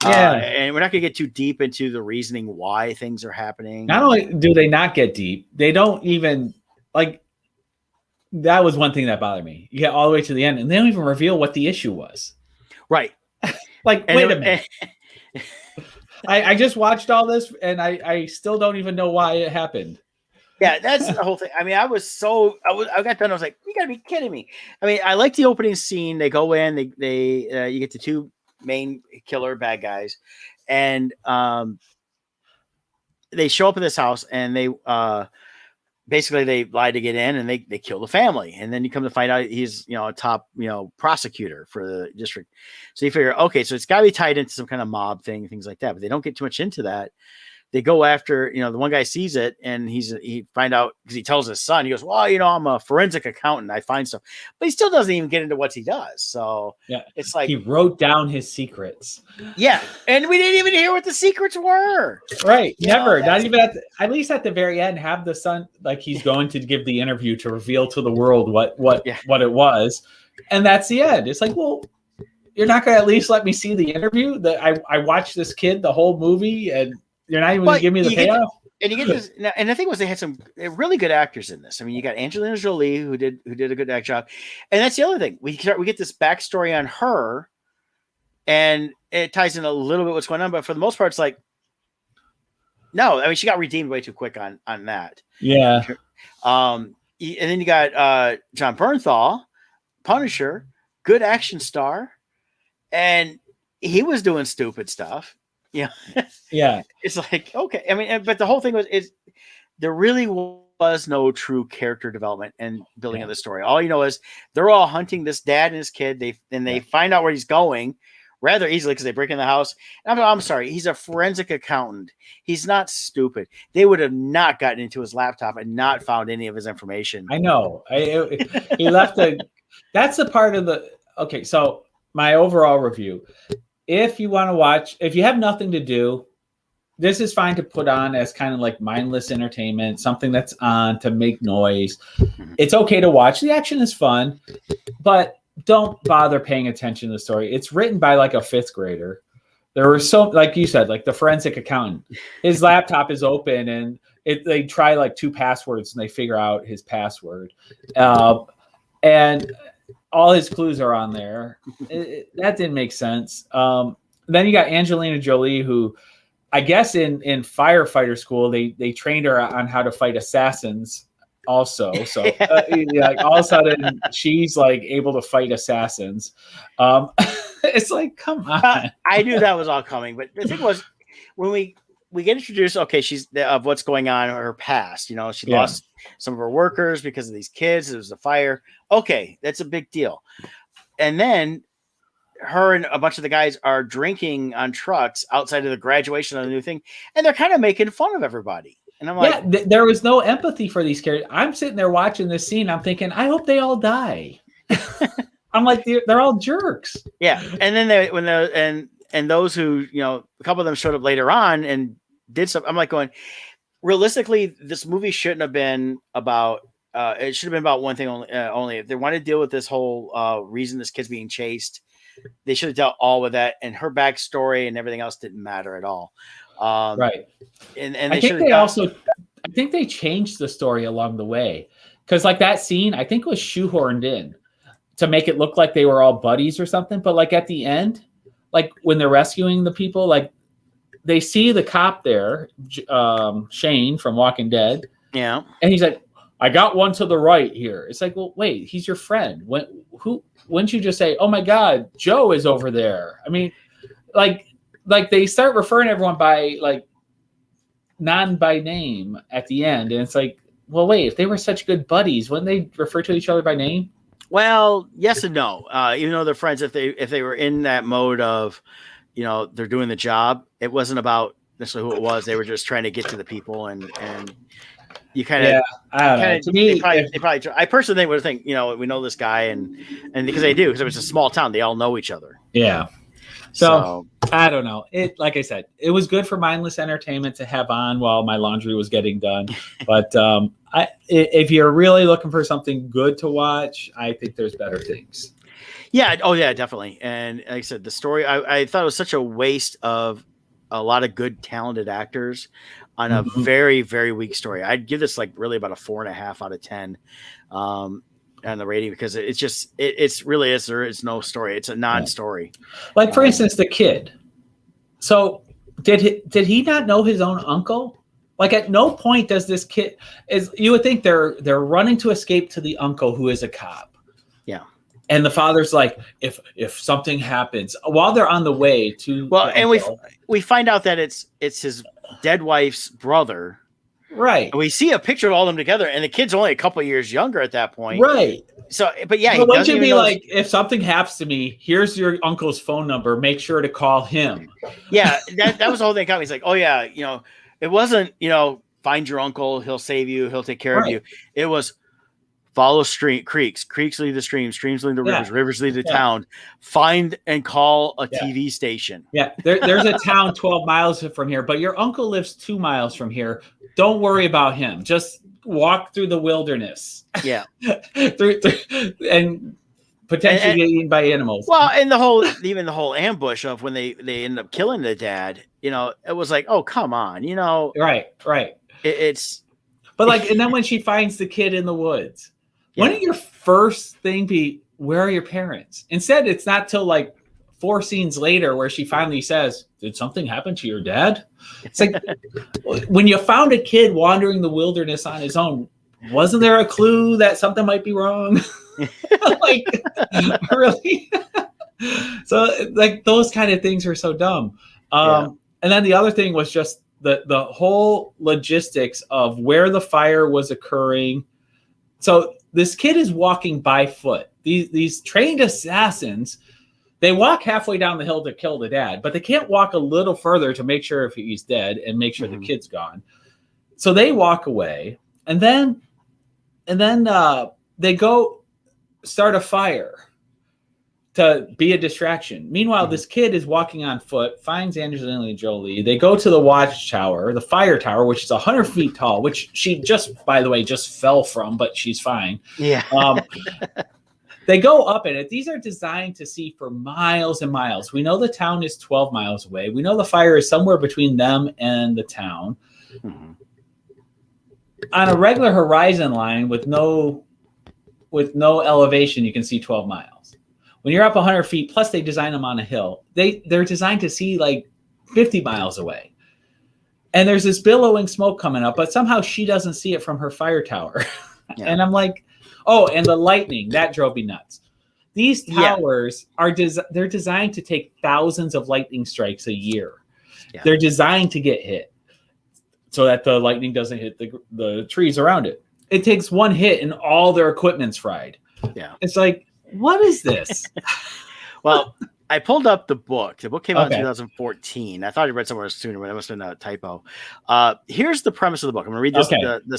Speaker 1: And we're not going to get too deep into the reasoning why things are happening.
Speaker 2: Not only do they not get deep, they don't even that was one thing that bothered me. You get all the way to the end and they don't even reveal what the issue was.
Speaker 1: Right.
Speaker 2: Wait a minute. I just watched all this and I still don't even know why it happened.
Speaker 1: Yeah, that's the whole thing. I mean, I got done. I was like, you gotta be kidding me. I mean, I like the opening scene. They go in, you get the two main killer bad guys, and they show up at this house and they basically they lie to get in and they kill the family. And then you come to find out he's, a top, prosecutor for the district. So you figure, okay, so it's gotta be tied into some kind of mob thing, things like that, but they don't get too much into that. They go after, the one guy sees it and he find out, because he tells his son, he goes, well, I'm a forensic accountant. I find stuff, but he still doesn't even get into what he does. So it's like
Speaker 2: he wrote down his secrets.
Speaker 1: Yeah. And we didn't even hear what the secrets were.
Speaker 2: Right. Never. Not even at least at the very end, have the son, like he's going to give the interview to reveal to the world what it was. And that's the end. It's like, well, you're not going to at least let me see the interview that I watched this kid the whole movie and you're not even going to give me the payoff.
Speaker 1: And you get this, and the thing was, they had some really good actors in this. I mean, you got Angelina Jolie, who did a good act job, and that's the other thing. We get this backstory on her, and it ties in a little bit what's going on. But for the most part, it's like, no, I mean, she got redeemed way too quick on that.
Speaker 2: Yeah.
Speaker 1: And then you got John Bernthal, Punisher, good action star, and he was doing stupid stuff. Yeah.
Speaker 2: Yeah.
Speaker 1: It's like, okay. I mean, but the whole thing there really was no true character development and building of the story. All you know is they're all hunting this dad and his kid. They find out where he's going rather easily because they break in the house. And I'm sorry. He's a forensic accountant. He's not stupid. They would have not gotten into his laptop and not found any of his information.
Speaker 2: I know. He left that's the part of okay. So my overall review, if you want to watch, if you have nothing to do, this is fine to put on as kind of like mindless entertainment, something that's on to make noise. It's okay to watch. The action is fun, but don't bother paying attention to the story. It's written by like a fifth grader. There were like you said, like the forensic accountant, his laptop is open and they try like 2 passwords and they figure out his password. And all his clues are on there. That didn't make sense. Then you got Angelina Jolie, who I guess in firefighter school, they trained her on how to fight assassins also. So like all of a sudden she's like able to fight assassins. It's like, come on.
Speaker 1: I knew that was all coming. But the thing was, when we get introduced. Okay, she's of what's going on in her past. You know, she
Speaker 2: Yeah.
Speaker 1: lost some of her workers because of these kids. It was a fire. Okay, that's a big deal. And then her and a bunch of the guys are drinking on trucks outside of the graduation of the new thing, and they're kind of making fun of everybody. And I'm like,
Speaker 2: there was no empathy for these characters. I'm sitting there watching this scene. I'm thinking, I hope they all die. I'm like, they're all jerks.
Speaker 1: yeah. And then and those who, you know, a couple of them showed up later on and did stuff. I'm like going, realistically, this movie shouldn't have been about. It should have been about one thing only. If they want to deal with this whole reason this kid's being chased, they should have dealt all with that. And her backstory and everything else didn't matter at all.
Speaker 2: Right.
Speaker 1: And
Speaker 2: I think they changed the story along the way, because like that scene, I think was shoehorned in to make it look like they were all buddies or something. But like at the end, like when they're rescuing the people, like they see the cop there, Shane from Walking Dead.
Speaker 1: Yeah.
Speaker 2: And he's like, I got one to the right here. It's like, well, wait, he's your friend. Wouldn't you just say, oh my God, Joe is over there? I mean, like they start referring everyone by like non by name at the end. And it's like, well, wait, if they were such good buddies, wouldn't they refer to each other by name?
Speaker 1: Well, yes and no. Even though they're friends, if they were in that mode of, you know, they're doing the job, it wasn't about necessarily who it was. They were just trying to get to the people, and you kind of,
Speaker 2: I don't know. To me,
Speaker 1: they probably. I personally would think, you know, we know this guy, and because they do, because it was a small town, they all know each other.
Speaker 2: Yeah. So I don't know. It, like I said, it was good for mindless entertainment to have on while my laundry was getting done. But if you're really looking for something good to watch, I think there's better things.
Speaker 1: Yeah. Oh, yeah, definitely. And like I said, the story, I thought it was such a waste of a lot of good, talented actors on a very, very weak story. I'd give this like really about a 4.5 out of 10 on the rating, because it's just, it's really is, there is no story. It's a non-story.
Speaker 2: Like for instance, the kid. So did he not know his own uncle? Like at no point does this kid, you would think they're running to escape to the uncle who is a cop.
Speaker 1: Yeah.
Speaker 2: And the father's like, if something happens while they're on the way to,
Speaker 1: and we find out that it's his dead wife's brother,
Speaker 2: right?
Speaker 1: And we see a picture of all of them together, and the kid's only a couple of years younger at that point,
Speaker 2: right?
Speaker 1: So, but yeah,
Speaker 2: but wouldn't you be like, if something happens to me, here's your uncle's phone number, make sure to call him.
Speaker 1: Yeah, that was the whole thing. He's like, oh yeah, you know, it wasn't, you know, find your uncle, he'll save you, he'll take care of you. It was follow creeks lead to streams lead to rivers lead to town, find and call a TV station.
Speaker 2: Yeah, there's a town 12 miles from here, but your uncle lives 2 miles from here. Don't worry about him. Just walk through the wilderness.
Speaker 1: Yeah.
Speaker 2: through and potentially get eaten by animals.
Speaker 1: Well, and even the whole ambush of when they end up killing the dad, you know, it was like, oh, come on, you know.
Speaker 2: Right.
Speaker 1: It's
Speaker 2: but like, and then when she finds the kid in the woods, wouldn't your first thing be, where are your parents? Instead, it's not till like 4 scenes later where she finally says, did something happen to your dad? It's like, when you found a kid wandering the wilderness on his own, wasn't there a clue that something might be wrong? Like, really? So like those kind of things are so dumb. And then the other thing was just the whole logistics of where the fire was occurring. So this kid is walking by foot. These trained assassins, they walk halfway down the hill to kill the dad, but they can't walk a little further to make sure if he's dead and make sure the kid's gone. So they walk away, and then they go start a fire to be a distraction. Meanwhile, this kid is walking on foot, finds Angelina Jolie. They go to the watchtower, the fire tower, which is 100 feet tall, which she just, by the way, just fell from, but she's fine.
Speaker 1: Yeah.
Speaker 2: They go up in it. These are designed to see for miles and miles. We know the town is 12 miles away. We know the fire is somewhere between them and the town. Mm-hmm. On a regular horizon line with no elevation, you can see 12 miles. When you're up 100 feet, plus they design them on a hill, they're designed to see like 50 miles away. And there's this billowing smoke coming up, but somehow she doesn't see it from her fire tower. Yeah. And I'm like, oh, and the lightning, that drove me nuts. These towers they're designed to take thousands of lightning strikes a year. Yeah. They're designed to get hit. so that the lightning doesn't hit the trees around it. It takes one hit and all their equipment's fried.
Speaker 1: Yeah.
Speaker 2: It's like, what is this?
Speaker 1: Well, I pulled up the book. The book came out in
Speaker 2: Okay.
Speaker 1: 2014. I thought I read somewhere sooner, but it must have been a typo. Here's the premise of the book. I'm going to read this.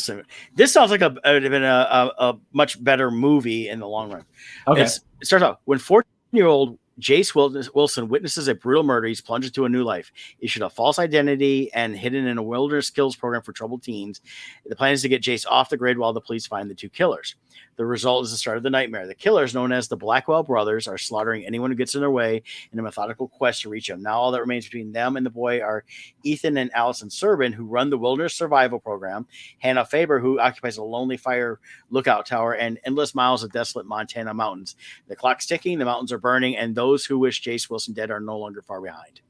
Speaker 2: Okay.
Speaker 1: This sounds like it would have been a much better movie in the long run.
Speaker 2: Okay.
Speaker 1: It starts out when 14-year-old Jace Wilson witnesses a brutal murder. He's plunged into a new life. Issued a false identity and hidden in a wilderness skills program for troubled teens. The plan is to get Jace off the grid while the police find the two killers. The result is the start of the nightmare. The killers, known as the Blackwell brothers, are slaughtering anyone who gets in their way in a methodical quest to reach them. Now all that remains between them and the boy are Ethan and Allison Serban, who run the wilderness survival program, Hannah Faber, who occupies a lonely fire lookout tower, and endless miles of desolate Montana mountains. The clock's ticking, the mountains are burning, and those who wish Jace Wilson dead are no longer far behind.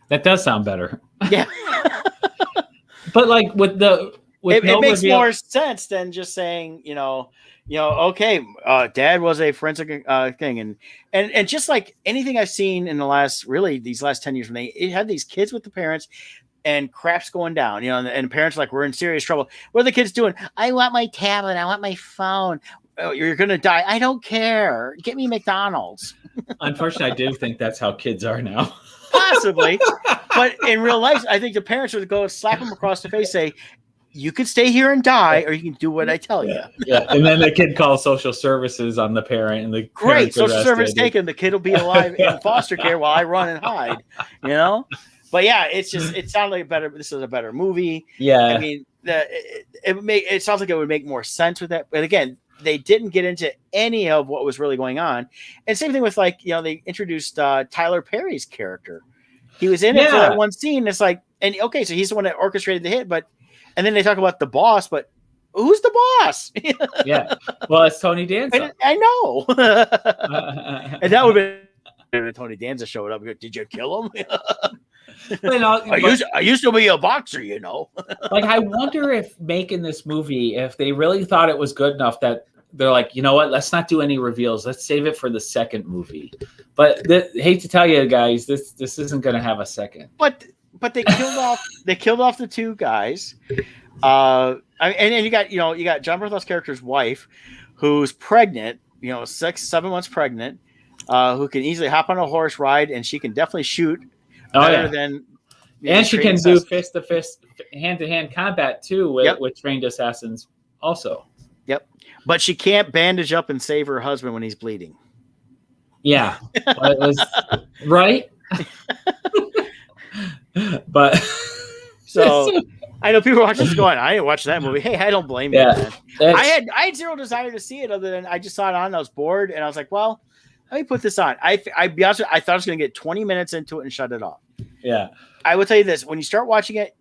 Speaker 2: That does sound better.
Speaker 1: Yeah.
Speaker 2: But like
Speaker 1: it makes more sense than just saying, okay, Dad was a forensic thing, and just like anything I've seen in these last 10 years, when they had these kids with the parents and crap's going down, and parents are like, we're in serious trouble. What are the kids doing? I want my tablet. I want my phone. Oh, you're gonna die. I don't care. Get me McDonald's.
Speaker 2: Unfortunately, I do think that's how kids are now.
Speaker 1: Possibly, but in real life, I think the parents would go slap them across the face, say, you can stay here and die, or you can do what I tell you.
Speaker 2: Yeah. And then the kid calls social services on the parent, and the
Speaker 1: great social service taken. The kid will be alive in foster care while I run and hide. But yeah, it sounds like this is a better movie.
Speaker 2: Yeah.
Speaker 1: I mean, it sounds like it would make more sense with that. But again, they didn't get into any of what was really going on. And same thing with they introduced Tyler Perry's character. He was in it for that one scene. It's like, and okay, so he's the one that orchestrated the hit, and then they talk about the boss, but who's the boss?
Speaker 2: Yeah. Well, it's Tony Danza.
Speaker 1: I know. And that would have been if Tony Danza showed up. Did you kill him? I used to be a boxer,
Speaker 2: Like, I wonder if making this movie, if they really thought it was good enough that they're like, you know what, let's not do any reveals. Let's save it for the second movie. But hate to tell you guys, this isn't going to have a second.
Speaker 1: But they killed off the two guys. And you got John Berthold's character's wife, who's pregnant, 6-7 months pregnant, who can easily hop on a horse, ride, and she can definitely shoot better than.
Speaker 2: And she can do fist to fist, hand to hand combat too with trained assassins also. Yep,
Speaker 1: but she can't bandage up and save her husband when he's bleeding.
Speaker 2: Yeah, it was right. But
Speaker 1: so I know people watching this going, I didn't watch that movie. Hey, I don't blame you, man. I had zero desire to see it other than I just saw it on. I was bored and I was like, well, let me put this on. I'd be honest with you, I thought I was going to get 20 minutes into it and shut it off.
Speaker 2: Yeah.
Speaker 1: I will tell you this: when you start watching it,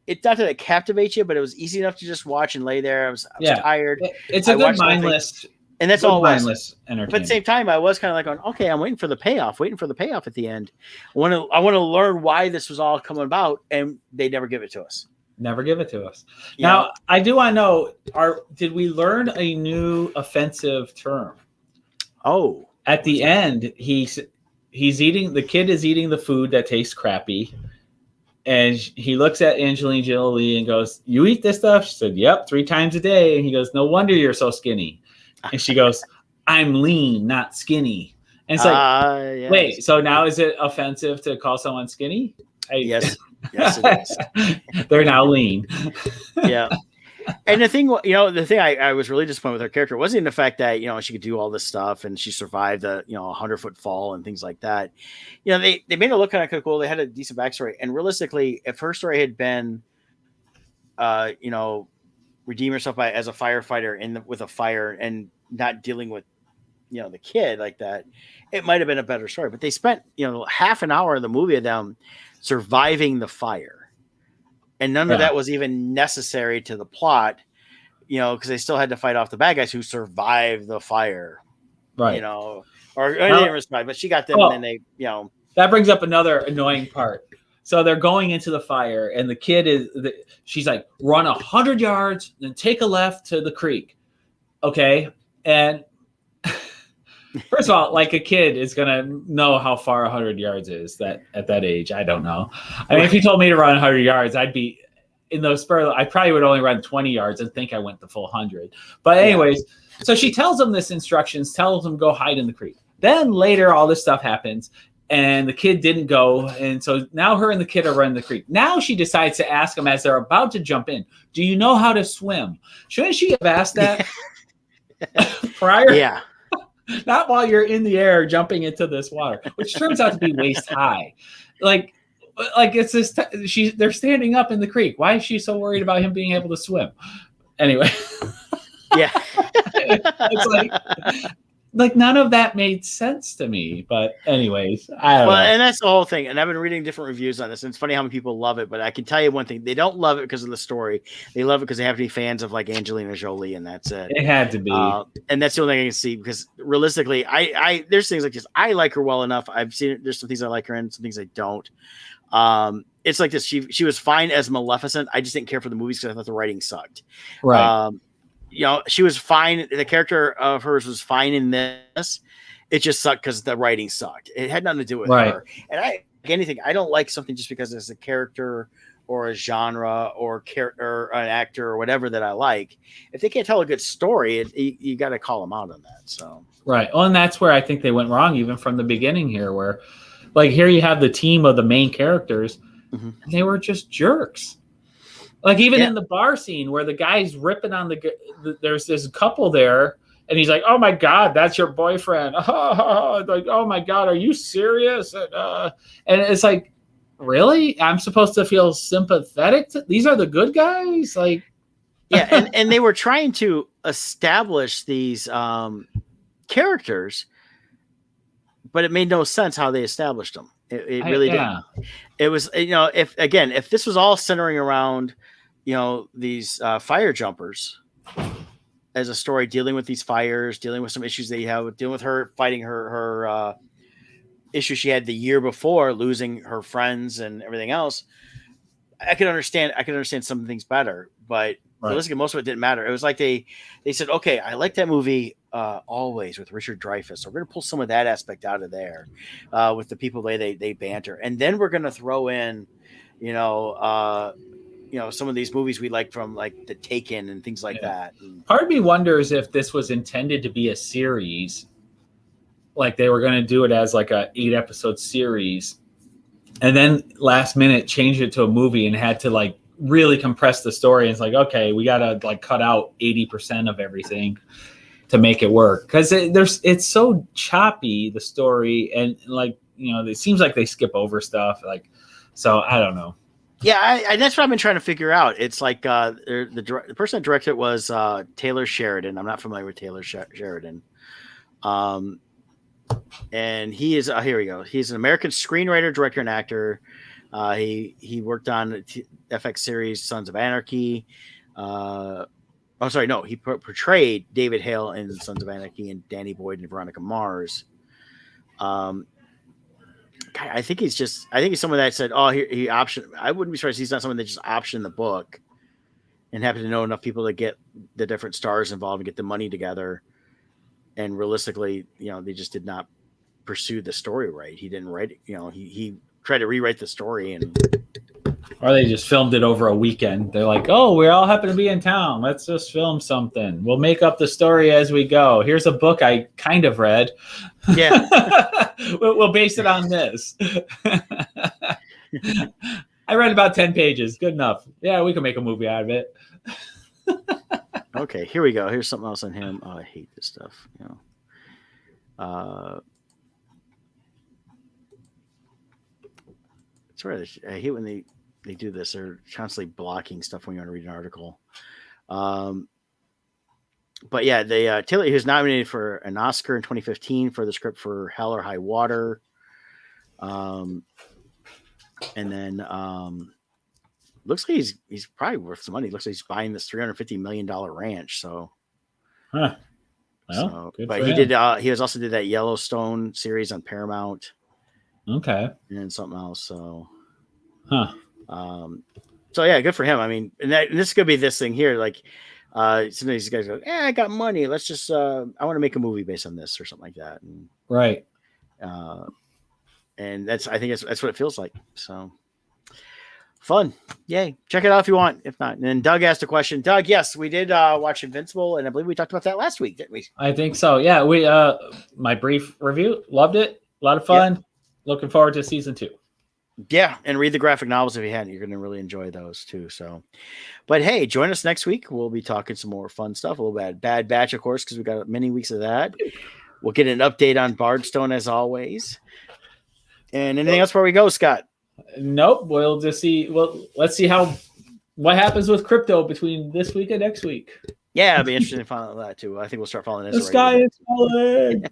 Speaker 1: it's not that it captivates you, but it was easy enough to just watch and lay there. I was tired.
Speaker 2: It's a good mindless,
Speaker 1: and that's all
Speaker 2: mindless entertainment.
Speaker 1: But at the same time, I was kind of like going, okay, I'm waiting for the payoff at the end. I want to learn why this was all coming about, and they never give it to us.
Speaker 2: Never give it to us. Now, I do want to know: did we learn a new offensive term?
Speaker 1: Oh,
Speaker 2: at the end, he's eating. The kid is eating the food that tastes crappy. And he looks at Angelina Jolie and goes, "You eat this stuff?" She said, "Yep, 3 times a day." And he goes, "No wonder you're so skinny." And she goes, "I'm lean, not skinny." And it's like, yes. Wait, so now is it offensive to call someone skinny?
Speaker 1: Yes, it is.
Speaker 2: They're now lean.
Speaker 1: Yeah. And the thing I was really disappointed with her character wasn't the fact that, she could do all this stuff and she survived a 100-foot fall and things like that. They made her look kind of cool. They had a decent backstory. And realistically, if her story had been, redeem herself as a firefighter with a fire and not dealing with, the kid like that, it might have been a better story. But they spent, half an hour of the movie of them surviving the fire. And none of that was even necessary to the plot, because they still had to fight off the bad guys who survived the fire,
Speaker 2: right?
Speaker 1: Or they didn't survive, but she got them, and then they,
Speaker 2: That brings up another annoying part. So they're going into the fire, and the kid she's like, run 100 yards, then take a left to the creek, okay? And first of all, like a kid is gonna know how far 100 yards is. That at that age, I don't know. I mean, if you told me to run 100 yards, I'd be in those spur, I probably would only run 20 yards and think I went the full 100. But anyways, so she tells him this instructions, tells him go hide in the creek. Then later, all this stuff happens, and the kid didn't go. And so now her and the kid are running the creek. Now she decides to ask him as they're about to jump in, do you know how to swim? Shouldn't she have asked that prior?
Speaker 1: Yeah.
Speaker 2: Not while you're in the air jumping into this water, which turns out to be waist high. Like it's this. They're standing up in the creek. Why is she so worried about him being able to swim? Anyway,
Speaker 1: Yeah.
Speaker 2: It's like none of that made sense to me. But anyways, I don't know.
Speaker 1: And that's the whole thing. And I've been reading different reviews on this. And it's funny how many people love it. But I can tell you one thing: they don't love it because of the story. They love it because they have to be fans of like Angelina Jolie, and that's it.
Speaker 2: It had to be.
Speaker 1: And that's the only thing I can see, because realistically, I there's things like this. I like her well enough. I've seen it. There's some things I like her in, some things I don't. It's like this. She was fine as Maleficent. I just didn't care for the movies because I thought the writing sucked.
Speaker 2: Right.
Speaker 1: She was fine. The character of hers was fine in this. It just sucked because the writing sucked. It had nothing to do with her. And I don't like something just because it's a character or a genre or an actor or whatever that I like. If they can't tell a good story, you got to call them out on that. So
Speaker 2: right. Well, and that's where I think they went wrong, even from the beginning here, where like here you have the team of the main characters, and they were just jerks. Like even in the bar scene where the guy's ripping on there's this couple there, and he's like, "Oh my God, that's your boyfriend!" Like, "Oh my God, are you serious?" And it's like, really? I'm supposed to feel sympathetic to these are the good guys? Like,
Speaker 1: yeah, and they were trying to establish these characters, but it made no sense how they established them. It really didn't. It was, if this was all centering around, these fire jumpers as a story, dealing with these fires, dealing with some issues that you have, dealing with her fighting her issues she had the year before, losing her friends and everything else. I could understand some things better, but realistically, most of it didn't matter. It was like they said, okay, I like that movie Always with Richard Dreyfuss, so we're going to pull some of that aspect out of there with the people they banter, and then we're going to throw in, some of these movies we like from like The Taken and things like that.
Speaker 2: Part of me wonders if this was intended to be a series, like they were going to do it as like a 8-episode series, and then last minute change it to a movie and had to like really compress the story. And it's like, okay, we got to like cut out 80% of everything to make it work, because it's so choppy, the story, and like it seems like they skip over stuff, like, so I don't know.
Speaker 1: Yeah, that's what I've been trying to figure out. It's like the person that directed it was Taylor Sheridan. I'm not familiar with Taylor Sheridan, and he is here we go. He's an American screenwriter, director, and actor. He worked on the FX series Sons of Anarchy. He portrayed David Hale in Sons of Anarchy and Danny Boyd and Veronica Mars. I think he's someone that said, "Oh, he optioned." I wouldn't be surprised he's not someone that just optioned the book and happened to know enough people to get the different stars involved and get the money together. And realistically, they just did not pursue the story right. He didn't write it. He tried to rewrite the story and.
Speaker 2: Or they just filmed it over a weekend. They're like, "Oh, we all happen to be in town. Let's just film something. We'll make up the story as we go. Here's a book I kind of read.
Speaker 1: Yeah,
Speaker 2: we'll base it on this." I read about 10 pages. Good enough. Yeah, we can make a movie out of it.
Speaker 1: Okay, here we go. Here's something else on him. Oh, I hate this stuff. It's right. I hate when they do this. They're constantly blocking stuff when you want to read an article. But yeah, Taylor, he was nominated for an Oscar in 2015 for the script for Hell or High Water. And then looks like he's probably worth some money. Looks like he's buying this $350 million ranch. So,
Speaker 2: well,
Speaker 1: but he did. He also did that Yellowstone series on Paramount.
Speaker 2: Okay,
Speaker 1: and something else. So,
Speaker 2: so
Speaker 1: yeah, good for him. I mean, and this could be this thing here. Like, some of these guys go, I got money. Let's just, I want to make a movie based on this or something like that. And,
Speaker 2: right.
Speaker 1: And I think that's what it feels like. So, Fun. Yay. Check it out if you want. If not. And then Doug asked a question. Doug, yes, we did watch Invincible, and I believe we talked about that last week, didn't we?
Speaker 2: I think so. Yeah, we my brief review, loved it. A lot of fun. Yep. Looking forward to season 2.
Speaker 1: Yeah, and read the graphic novels if you hadn't. You're going to really enjoy those too. So, but hey, join us next week. We'll be talking some more fun stuff. A little Bad Batch, of course, because we got many weeks of that. We'll get an update on Bardstone as always. And anything else before we go, Scott?
Speaker 2: Nope. We'll just see. Well, let's see what happens with crypto between this week and next week.
Speaker 1: Yeah, it'll be interesting to follow that too. I think we'll start following this.
Speaker 2: The sky is falling.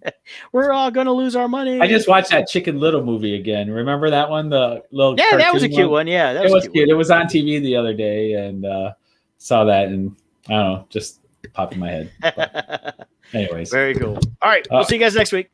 Speaker 1: We're all gonna lose our money.
Speaker 2: I just watched that Chicken Little movie again. Remember that one? The little
Speaker 1: that was a cute one. Yeah, that was
Speaker 2: cute. It was on TV the other day, and saw that, and I don't know, just popped in my head. But anyways,
Speaker 1: very cool. All right, we'll see you guys next week.